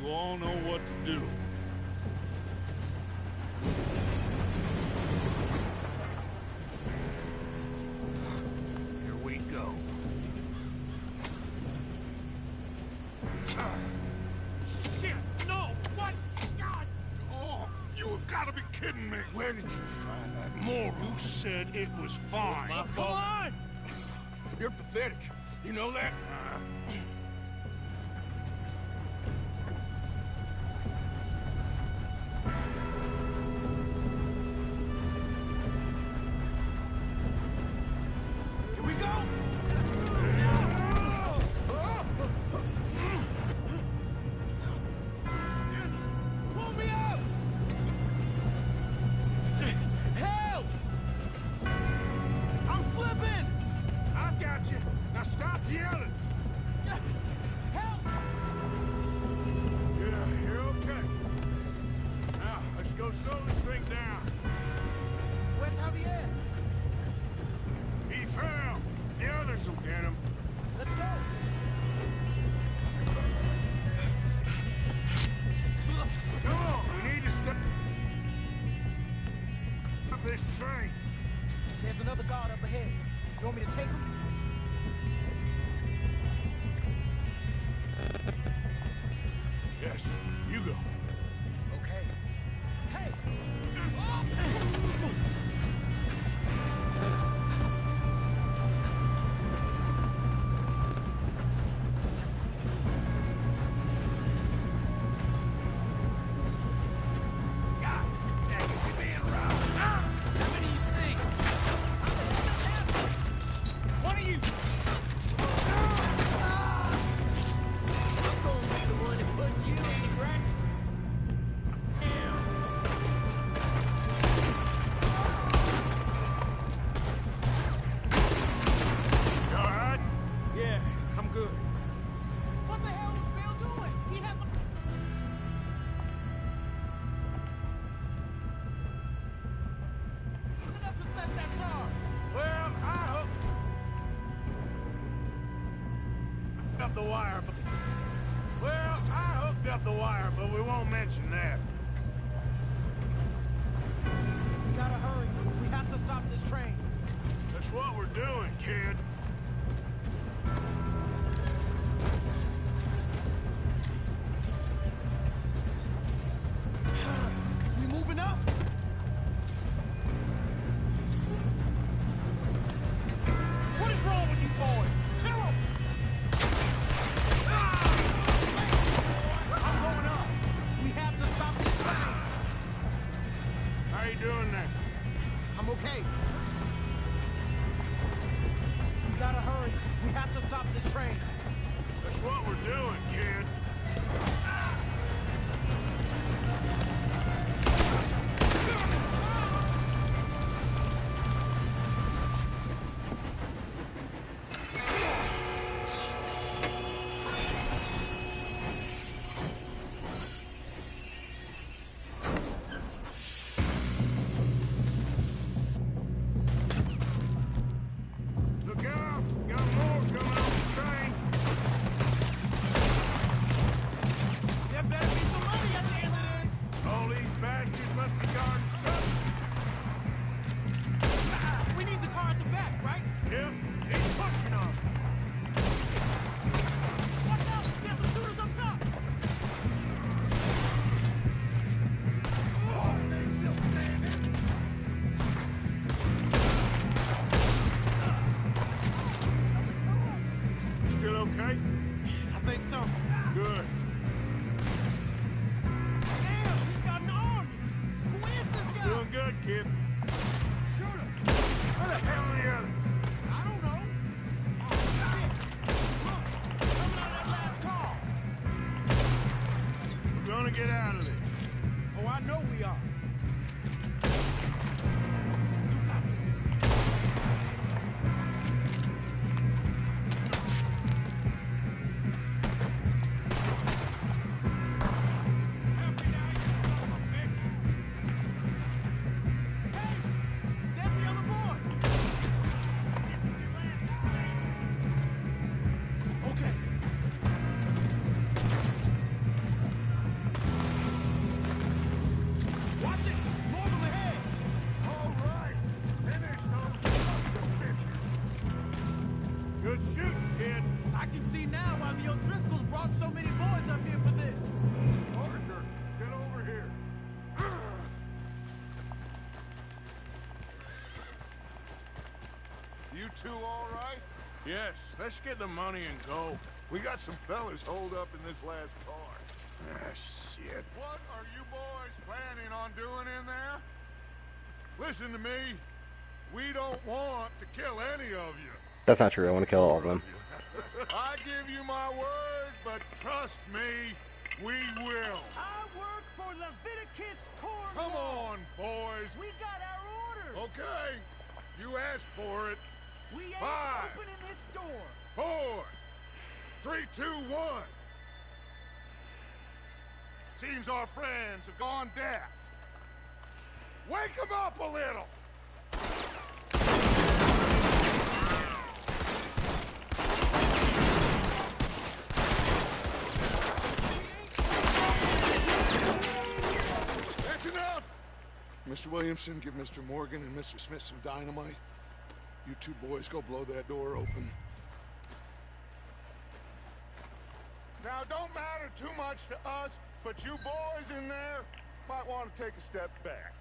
You all know what to do. Here we go. Shit! No! What? God! Oh, you have got to be kidding me. Where did you find that moral? You said it was fine. My fault. Come on! You're pathetic. You know that? Here we go! Pull me up! Help! I'm slipping! I've got you. Now stop yelling. Help! Yeah, you're okay. Now, let's go slow this thing down. Where's Javier? He fell. The others will get him. Let's go! Come on, we need to stop this train. There's another guard up ahead. You want me to take him? Yes, you go. Okay. Hey! God dang it, we being robbed. How many you see? What are you? I'm gonna be the one to put you in the ground. You all right? Yeah, I'm good. What the hell is Bill doing? He had enough to set that charge. Well, I hooked up the wire, but we won't mention that. kid. We moving up? What is wrong with you boys? Tell 'em! I'm going up. We have to stop this train. How you doing there? I'm okay. We gotta hurry. We have to stop this train. That's what we're doing, kid. Look out! Got more coming off the train. There better be some money at the end of this. All these bastards must be guarding something. We need the car at the back, right? Yep, keep pushing on. Watch out! There's some shooters up top. You still okay? I think so. Good. Damn, he's got an army. Who is this guy? Doing good, kid. Shoot him. Where the hell are the others? I don't know. Oh, shit. Look, coming out of that last car. We're gonna get out of this. Oh, I know we are. You got this. Hey, there's the other boys. Okay. Watch it! More of them ahead! All right. Finish those sons of bitches. Good shooting, kid. I can see now why the O'Driscolls brought so many boys up here for this. Arthur, get over here. You two all right? Yes, let's get the money and go. We got some fellas holed up in this last car. Ah, shit. What are you boys planning on doing in there? Listen to me. We don't want to kill any of you. That's not true. I want to kill all of them. I give you my word, but trust me, we will. I work for Leviticus Corps. Come on, boys. We got our orders. Okay, you asked for it. We ain't 5, opening this door. 4, 3, 2, 1. Seems our friends have gone deaf. Wake them up a little. That's enough. Mr. Williamson, give Mr. Morgan and Mr. Smith some dynamite. You two boys go blow that door open. Now, don't matter too much to us, but you boys in there might want to take a step back.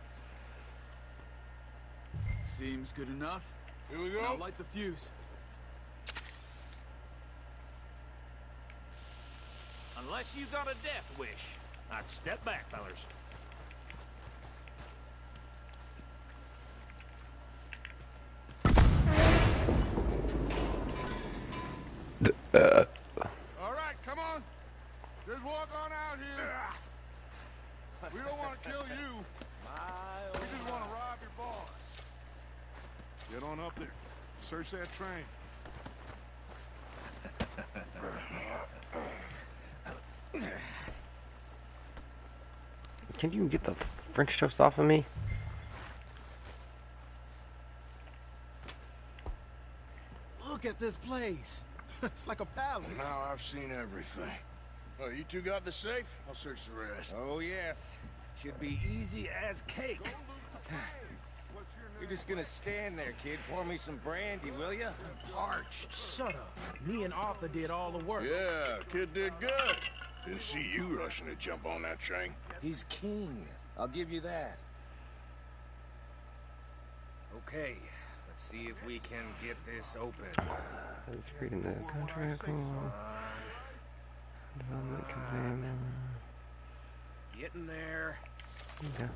Seems good enough. Here we go. Now light the fuse. Unless you got a death wish, I'd step back, fellers. All right, come on. Just walk on out here. We don't want to kill you. We just want to rob your boss. Get on up there. Search that train. Can you get the French toast off of me? Look at this place. It's like a palace. Now I've seen everything. Oh, you two got the safe? I'll search the rest. Oh, yes. Should be easy as cake. Don't lose the plane. What's your You're just gonna stand there, kid. Pour me some brandy, will ya? Parched. Shut up. Me and Arthur did all the work. Yeah, kid did good. Didn't see you rushing to jump on that train. He's king. I'll give you that. Okay, let's see if we can get this open. Let's reading the contract. Development company. Getting there. Okay.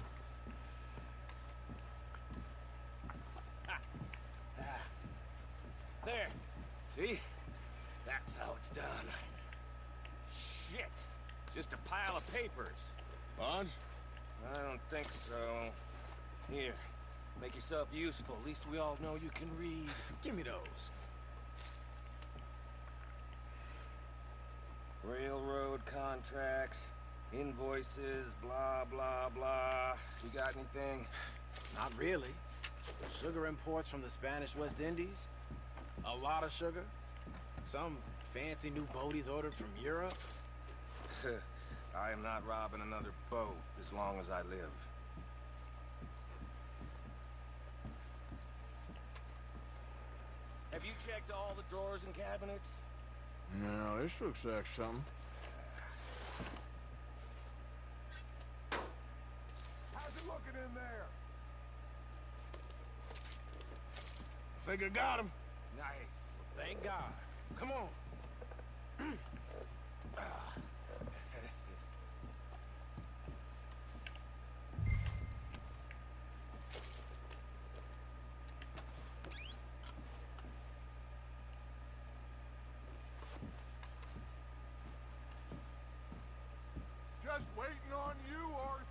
There. See? That's how it's done. Shit. Just a pile of papers. Bonds? I don't think so. Here. Make yourself useful. At least we all know you can read. Give me those. Railroad contracts, invoices, blah, blah, blah. You got anything? Not really. Sugar imports from the Spanish West Indies. A lot of sugar. Some fancy new boat he's ordered from Europe. I am not robbing another boat as long as I live. Have you checked all the drawers and cabinets? No, this looks like something. How's it looking in there? Think I got him. Nice. Thank God. Come on. Just waiting on you, Arthur.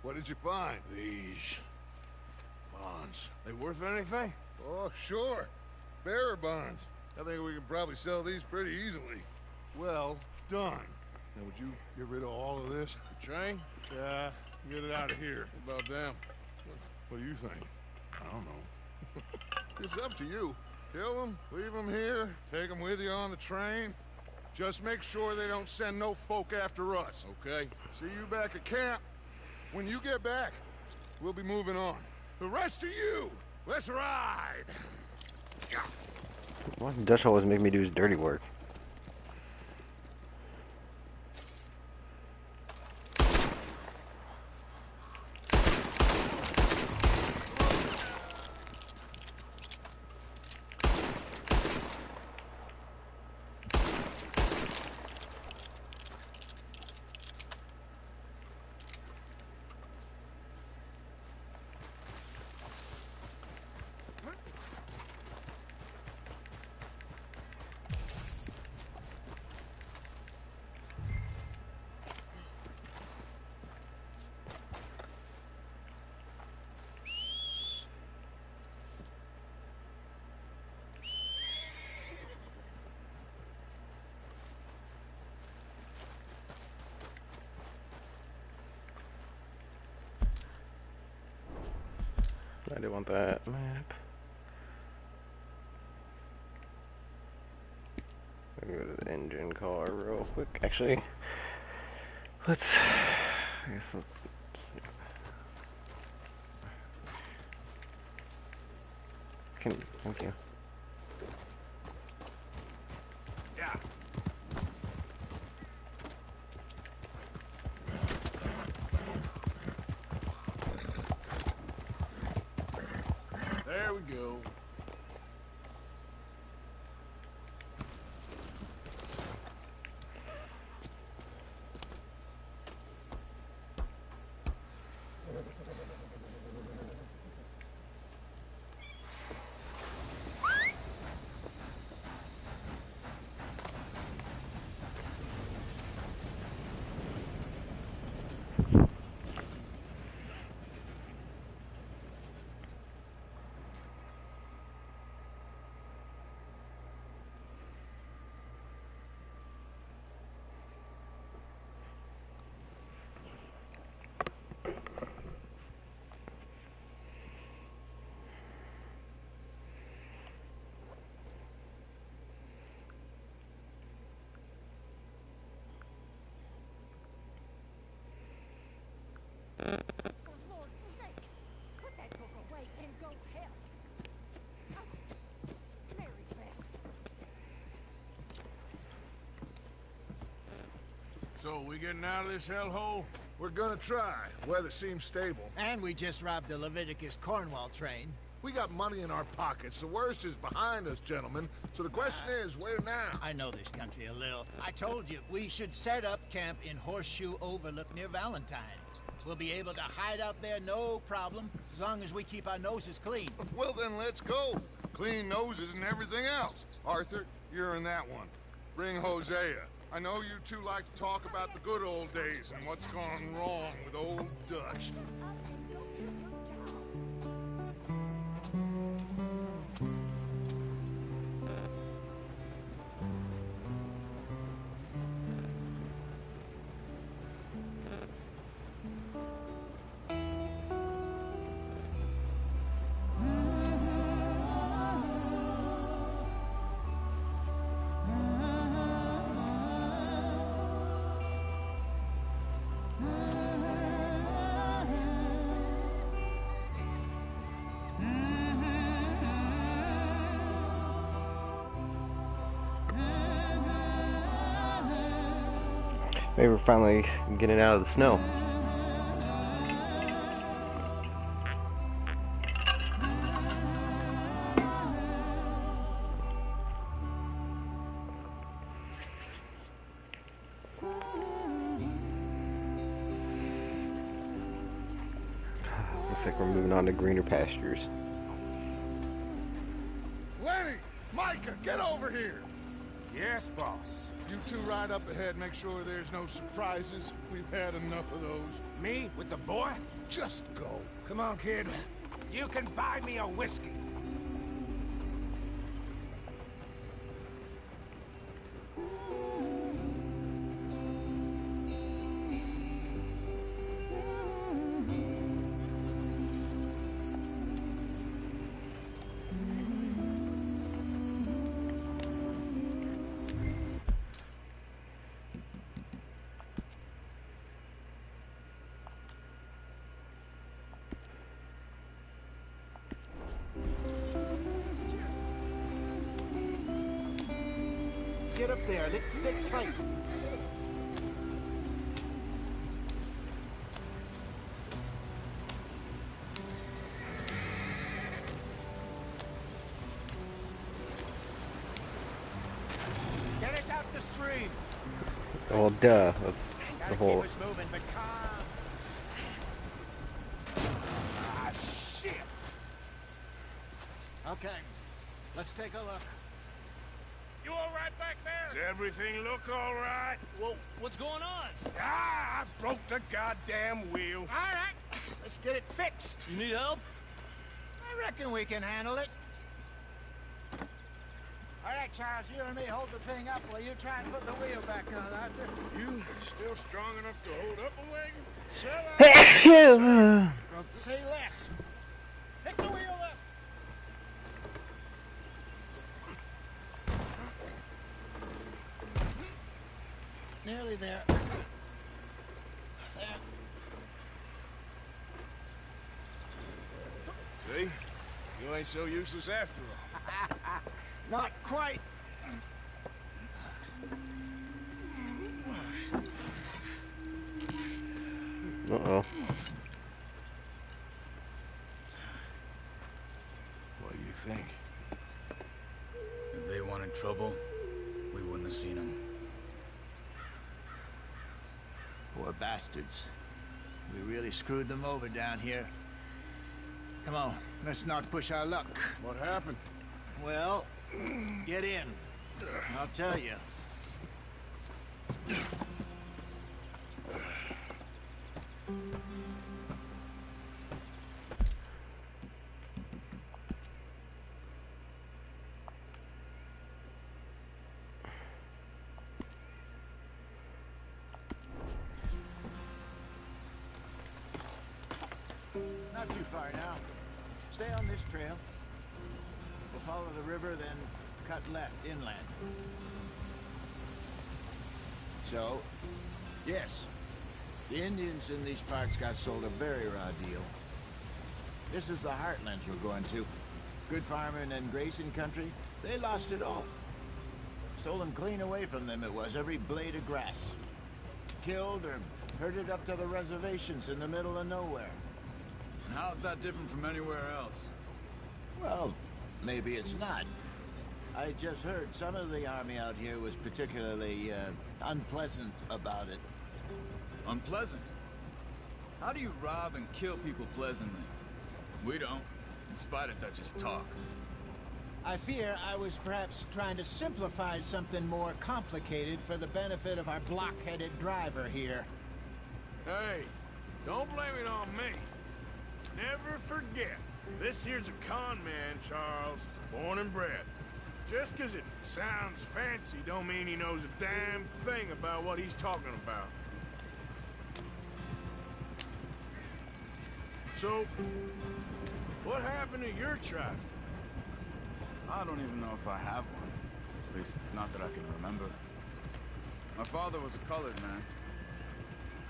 What did you find? These bonds. They worth anything? Oh, sure. Bearer bonds. I think we can probably sell these pretty easily. Well done. Now, would you get rid of all of this? The train? Yeah, get it out of here. What about them? What do you think? I don't know. It's up to you. Kill them, leave them here, take them with you on the train. Just make sure they don't send no folk after us. Okay. See you back at camp. When you get back, we'll be moving on. The rest of you, let's ride! Why does Dutch always make me do his dirty work? I do want that map. Let me go to the engine car real quick. Actually, I guess let's see. Thank you. Yeah. There we go. So, we getting out of this hellhole? We're gonna try. Weather seems stable. And we just robbed the Leviticus Cornwall train. We got money in our pockets. The worst is behind us, gentlemen. So the question is, where now? I know this country a little. I told you, we should set up camp in Horseshoe Overlook near Valentine. We'll be able to hide out there no problem, as long as we keep our noses clean. Well, then let's go. Clean noses and everything else. Arthur, you're in that one. Bring Hosea. I know you two like to talk about the good old days and what's gone wrong with old Dutch. Maybe we're finally getting out of the snow. Looks like we're moving on to greener pastures. Lenny! Micah, get over here! Yes, boss. You two ride up ahead, make sure there's no surprises. We've had enough of those. Me? With the boy? Just go. Come on, kid. You can buy me a whiskey. Get up there. Let's stick tight. Get us out the stream. Well, duh. That's the whole. Keep us moving, but calm. Ah, shit. Okay, let's take a look. You all right back there? Does everything look all right? Well, what's going on? Ah, I broke the goddamn wheel. All right, let's get it fixed. You need help? I reckon we can handle it. All right, Charles, you and me hold the thing up while you try and put the wheel back on, Arthur. You still strong enough to hold up a wagon? Shut up. Don't say less. Pick the wheel up. Nearly there. There. See? You ain't so useless after all. Not quite. Uh-oh. What do you think? If they wanted trouble, we wouldn't have seen them. Poor bastards. We really screwed them over down here. Come on, let's not push our luck. What happened? Well, get in. I'll tell you. Not too far now. Stay on this trail. We'll follow the river, then cut left inland. So, yes, the Indians in these parts got sold a very raw deal. This is the heartlands we're going to. Good farming and grazing country, they lost it all. Stolen clean away from them it was, every blade of grass. killed or herded up to the reservations in the middle of nowhere. And how's that different from anywhere else? Well, maybe it's not. I just heard some of the army out here was particularly, unpleasant about it. Unpleasant? How do you rob and kill people pleasantly? We don't, in spite of Dutch's talk. I fear I was perhaps trying to simplify something more complicated for the benefit of our block-headed driver here. Hey, don't blame it on me. Never forget, this here's a con man, Charles, born and bred. Just 'cause it sounds fancy don't mean he knows a damn thing about what he's talking about. So, what happened to your tribe? I don't even know if I have one. At least, not that I can remember. My father was a colored man.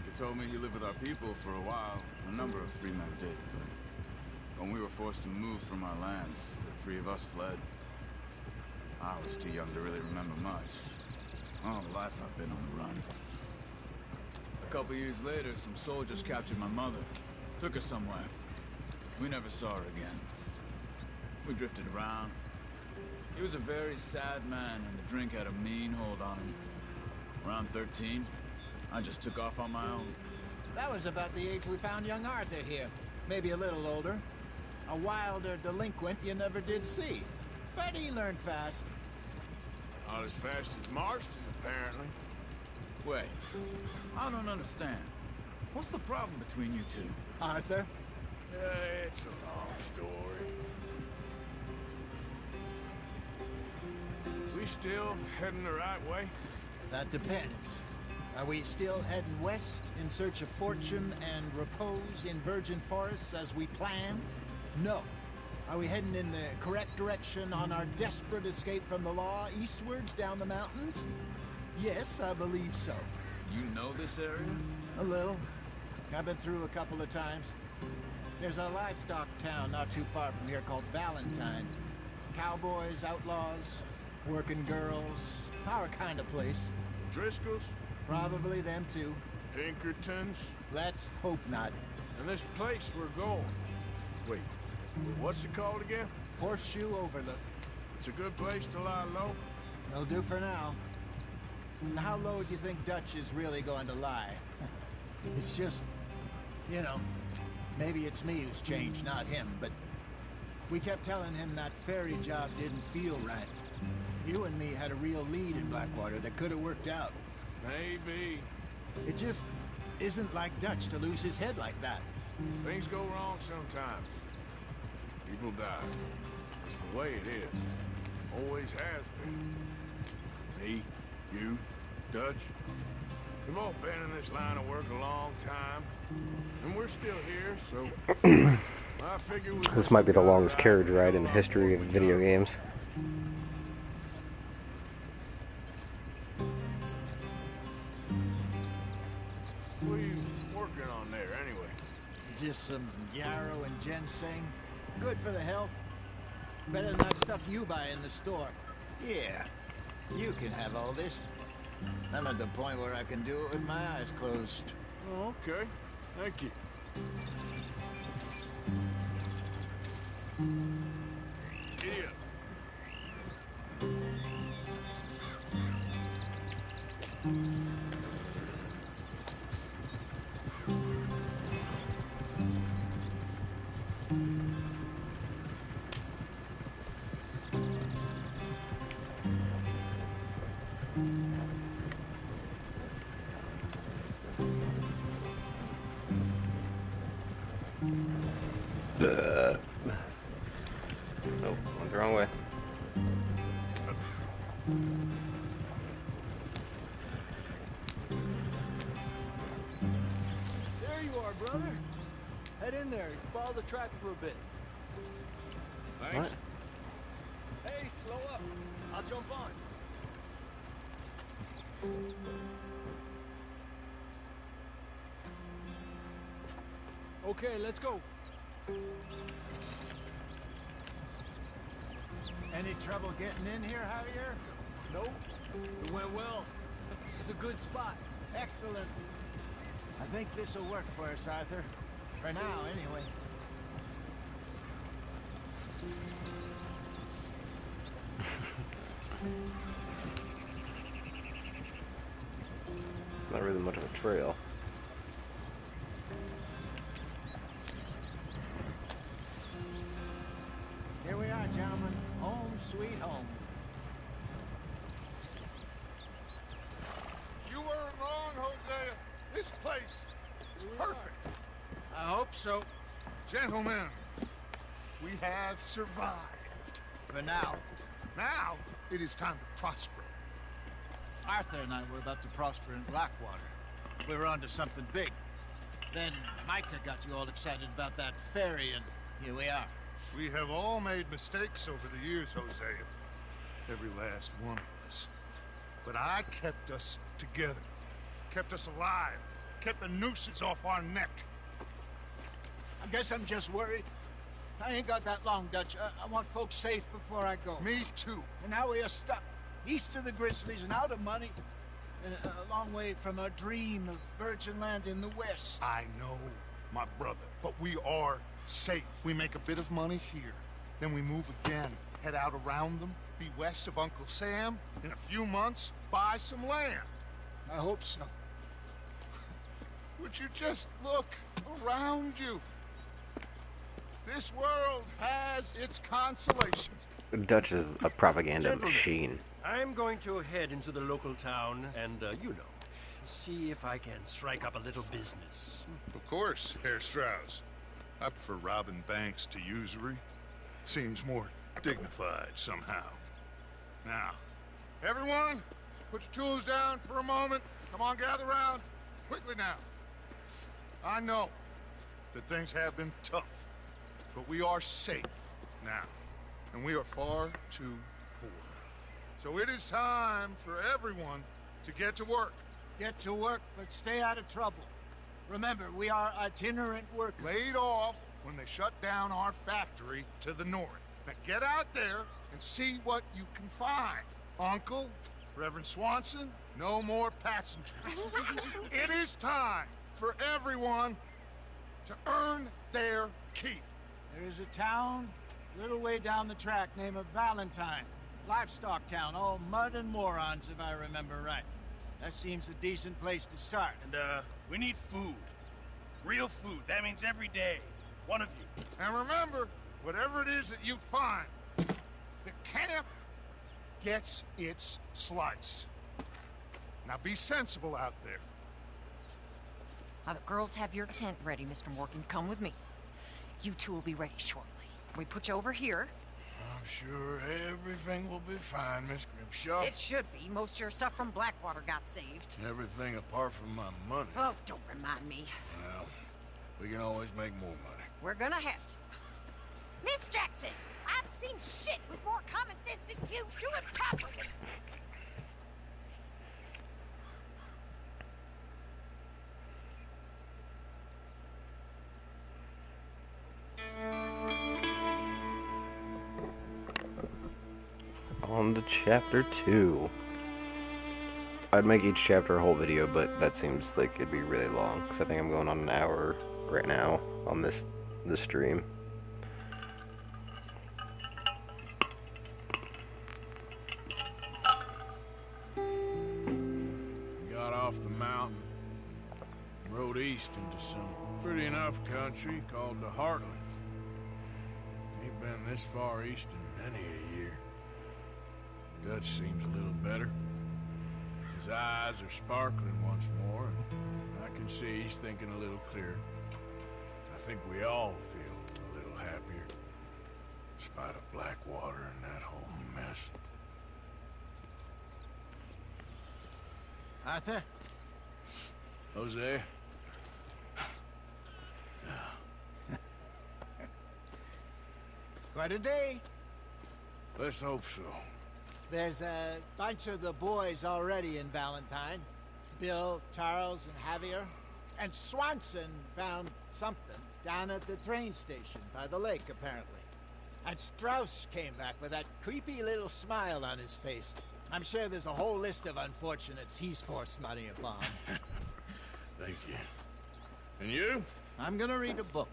He told me he lived with our people for a while. A number of free men did, but when we were forced to move from our lands, the three of us fled. I was too young to really remember much. All the life I've been on the run. A couple years later, some soldiers captured my mother. Took her somewhere. We never saw her again. We drifted around. He was a very sad man, and the drink had a mean hold on him. Around 13, I just took off on my own. That was about the age we found young Arthur here. Maybe a little older. A wilder delinquent you never did see. But he learned fast. Not as fast as Marston, apparently. Wait, I don't understand. What's the problem between you two? Arthur? It's a long story. We still heading the right way? That depends. Are we still heading west in search of fortune and repose in virgin forests as we planned? No. Are we heading in the correct direction on our desperate escape from the law eastwards down the mountains? Yes, I believe so. You know this area? A little. I've been through a couple of times. There's a livestock town not too far from here called Valentine. Cowboys, outlaws, working girls, our kind of place. Driscoll's? Probably them too. Pinkertons? Let's hope not. And this place we're going. Wait, what's it called again? Horseshoe Overlook. It's a good place to lie low? It'll do for now. And how low do you think Dutch is really going to lie? It's just, you know, maybe it's me who's changed, not him, but we kept telling him that ferry job didn't feel right. You and me had a real lead in Blackwater that could have worked out. Maybe. It just isn't like Dutch to lose his head like that. Things go wrong sometimes. People die. It's the way it is. Always has been. Me, you, Dutch. We've all been in this line of work a long time. And we're still here, so I figure this might be the longest carriage ride in the history of video games. What are you working on there, anyway? Just some yarrow and ginseng. Good for the health. Better than that stuff you buy in the store. Yeah, you can have all this. I'm at the point where I can do it with my eyes closed. Oh, okay. Thank you. Giddy up. Nope, went the wrong way. There you are, brother. Head in there. Follow the track for a bit. Thanks. What? Hey, slow up. I'll jump on. Okay, let's go. Any trouble getting in here, Javier? Nope. It went well. This is a good spot. Excellent. I think this'll work for us, Arthur. For now, anyway. Not really much of a trail. Here we are, gentlemen. Home sweet home. You weren't wrong, Hosea. This place is perfect. I hope so. Gentlemen, we have survived. For now. Now, it is time to prosper. Arthur and I were about to prosper in Blackwater. We were onto something big. Then Micah got you all excited about that ferry, and here we are. We have all made mistakes over the years, Hosea. Every last one of us. But I kept us together. Kept us alive. Kept the nooses off our neck. I guess I'm just worried. I ain't got that long, Dutch. I want folks safe before I go. Me too. And now we are stuck east of the Grizzlies and out of money, and a long way from our dream of virgin land in the west. I know, my brother, but we are safe. We make a bit of money here, then we move again, head out around them, be west of Uncle Sam, in a few months, buy some land. I hope so. Would you just look around you? This world has its consolations. Dutch is a propaganda Gentlemen, machine. I'm going to head into the local town and, see if I can strike up a little business. Of course, Herr Strauss. I prefer robbing banks to usury. Seems more dignified somehow. Now, everyone, put your tools down for a moment. Come on, gather round. Quickly now. I know that things have been tough, but we are safe now, and we are far too poor. So it is time for everyone to get to work. Get to work, but stay out of trouble. Remember, we are itinerant workers. Laid off when they shut down our factory to the north. Now get out there and see what you can find. Uncle, Reverend Swanson, no more passengers. It is time for everyone to earn their keep. There is a town a little way down the track named Valentine. Livestock town, all mud and morons, if I remember right. That seems a decent place to start. And, we need food. Real food. That means every day. One of you. And remember, whatever it is that you find, the camp gets its slice. Now be sensible out there. Now the girls have your tent ready, Mr. Morgan. Come with me. You two will be ready shortly. We put you over here. I'm sure everything will be fine, Miss Grimshaw. It should be. Most of your stuff from Blackwater got saved. Everything apart from my money. Oh, don't remind me. Well, we can always make more money. We're gonna have to. Miss Jackson, I've seen shit with more common sense than you. Do it properly. On to chapter 2. I'd make each chapter a whole video, but that seems like it'd be really long, because I think I'm going on an hour right now on this stream. Got off the mountain, rode east into some pretty enough country called the Heartlands. Ain't been this far east in many a year. Dutch seems a little better. His eyes are sparkling once more, and I can see he's thinking a little clearer. I think we all feel a little happier, in spite of Blackwater and that whole mess. Arthur? Jose? Quite a day. Let's hope so. There's a bunch of the boys already in Valentine. Bill, Charles, and Javier. And Swanson found something down at the train station by the lake, apparently. And Strauss came back with that creepy little smile on his face. I'm sure there's a whole list of unfortunates he's forced money upon. Thank you. And you? I'm gonna read a book.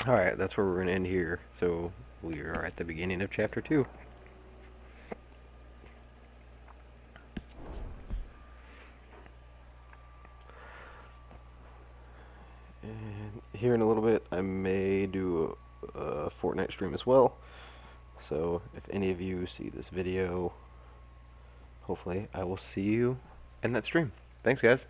Alright, that's where we're going to end here. So, we are at the beginning of Chapter 2. And here in a little bit, I may do a Fortnite stream as well. So, if any of you see this video, hopefully I will see you in that stream. Thanks, guys.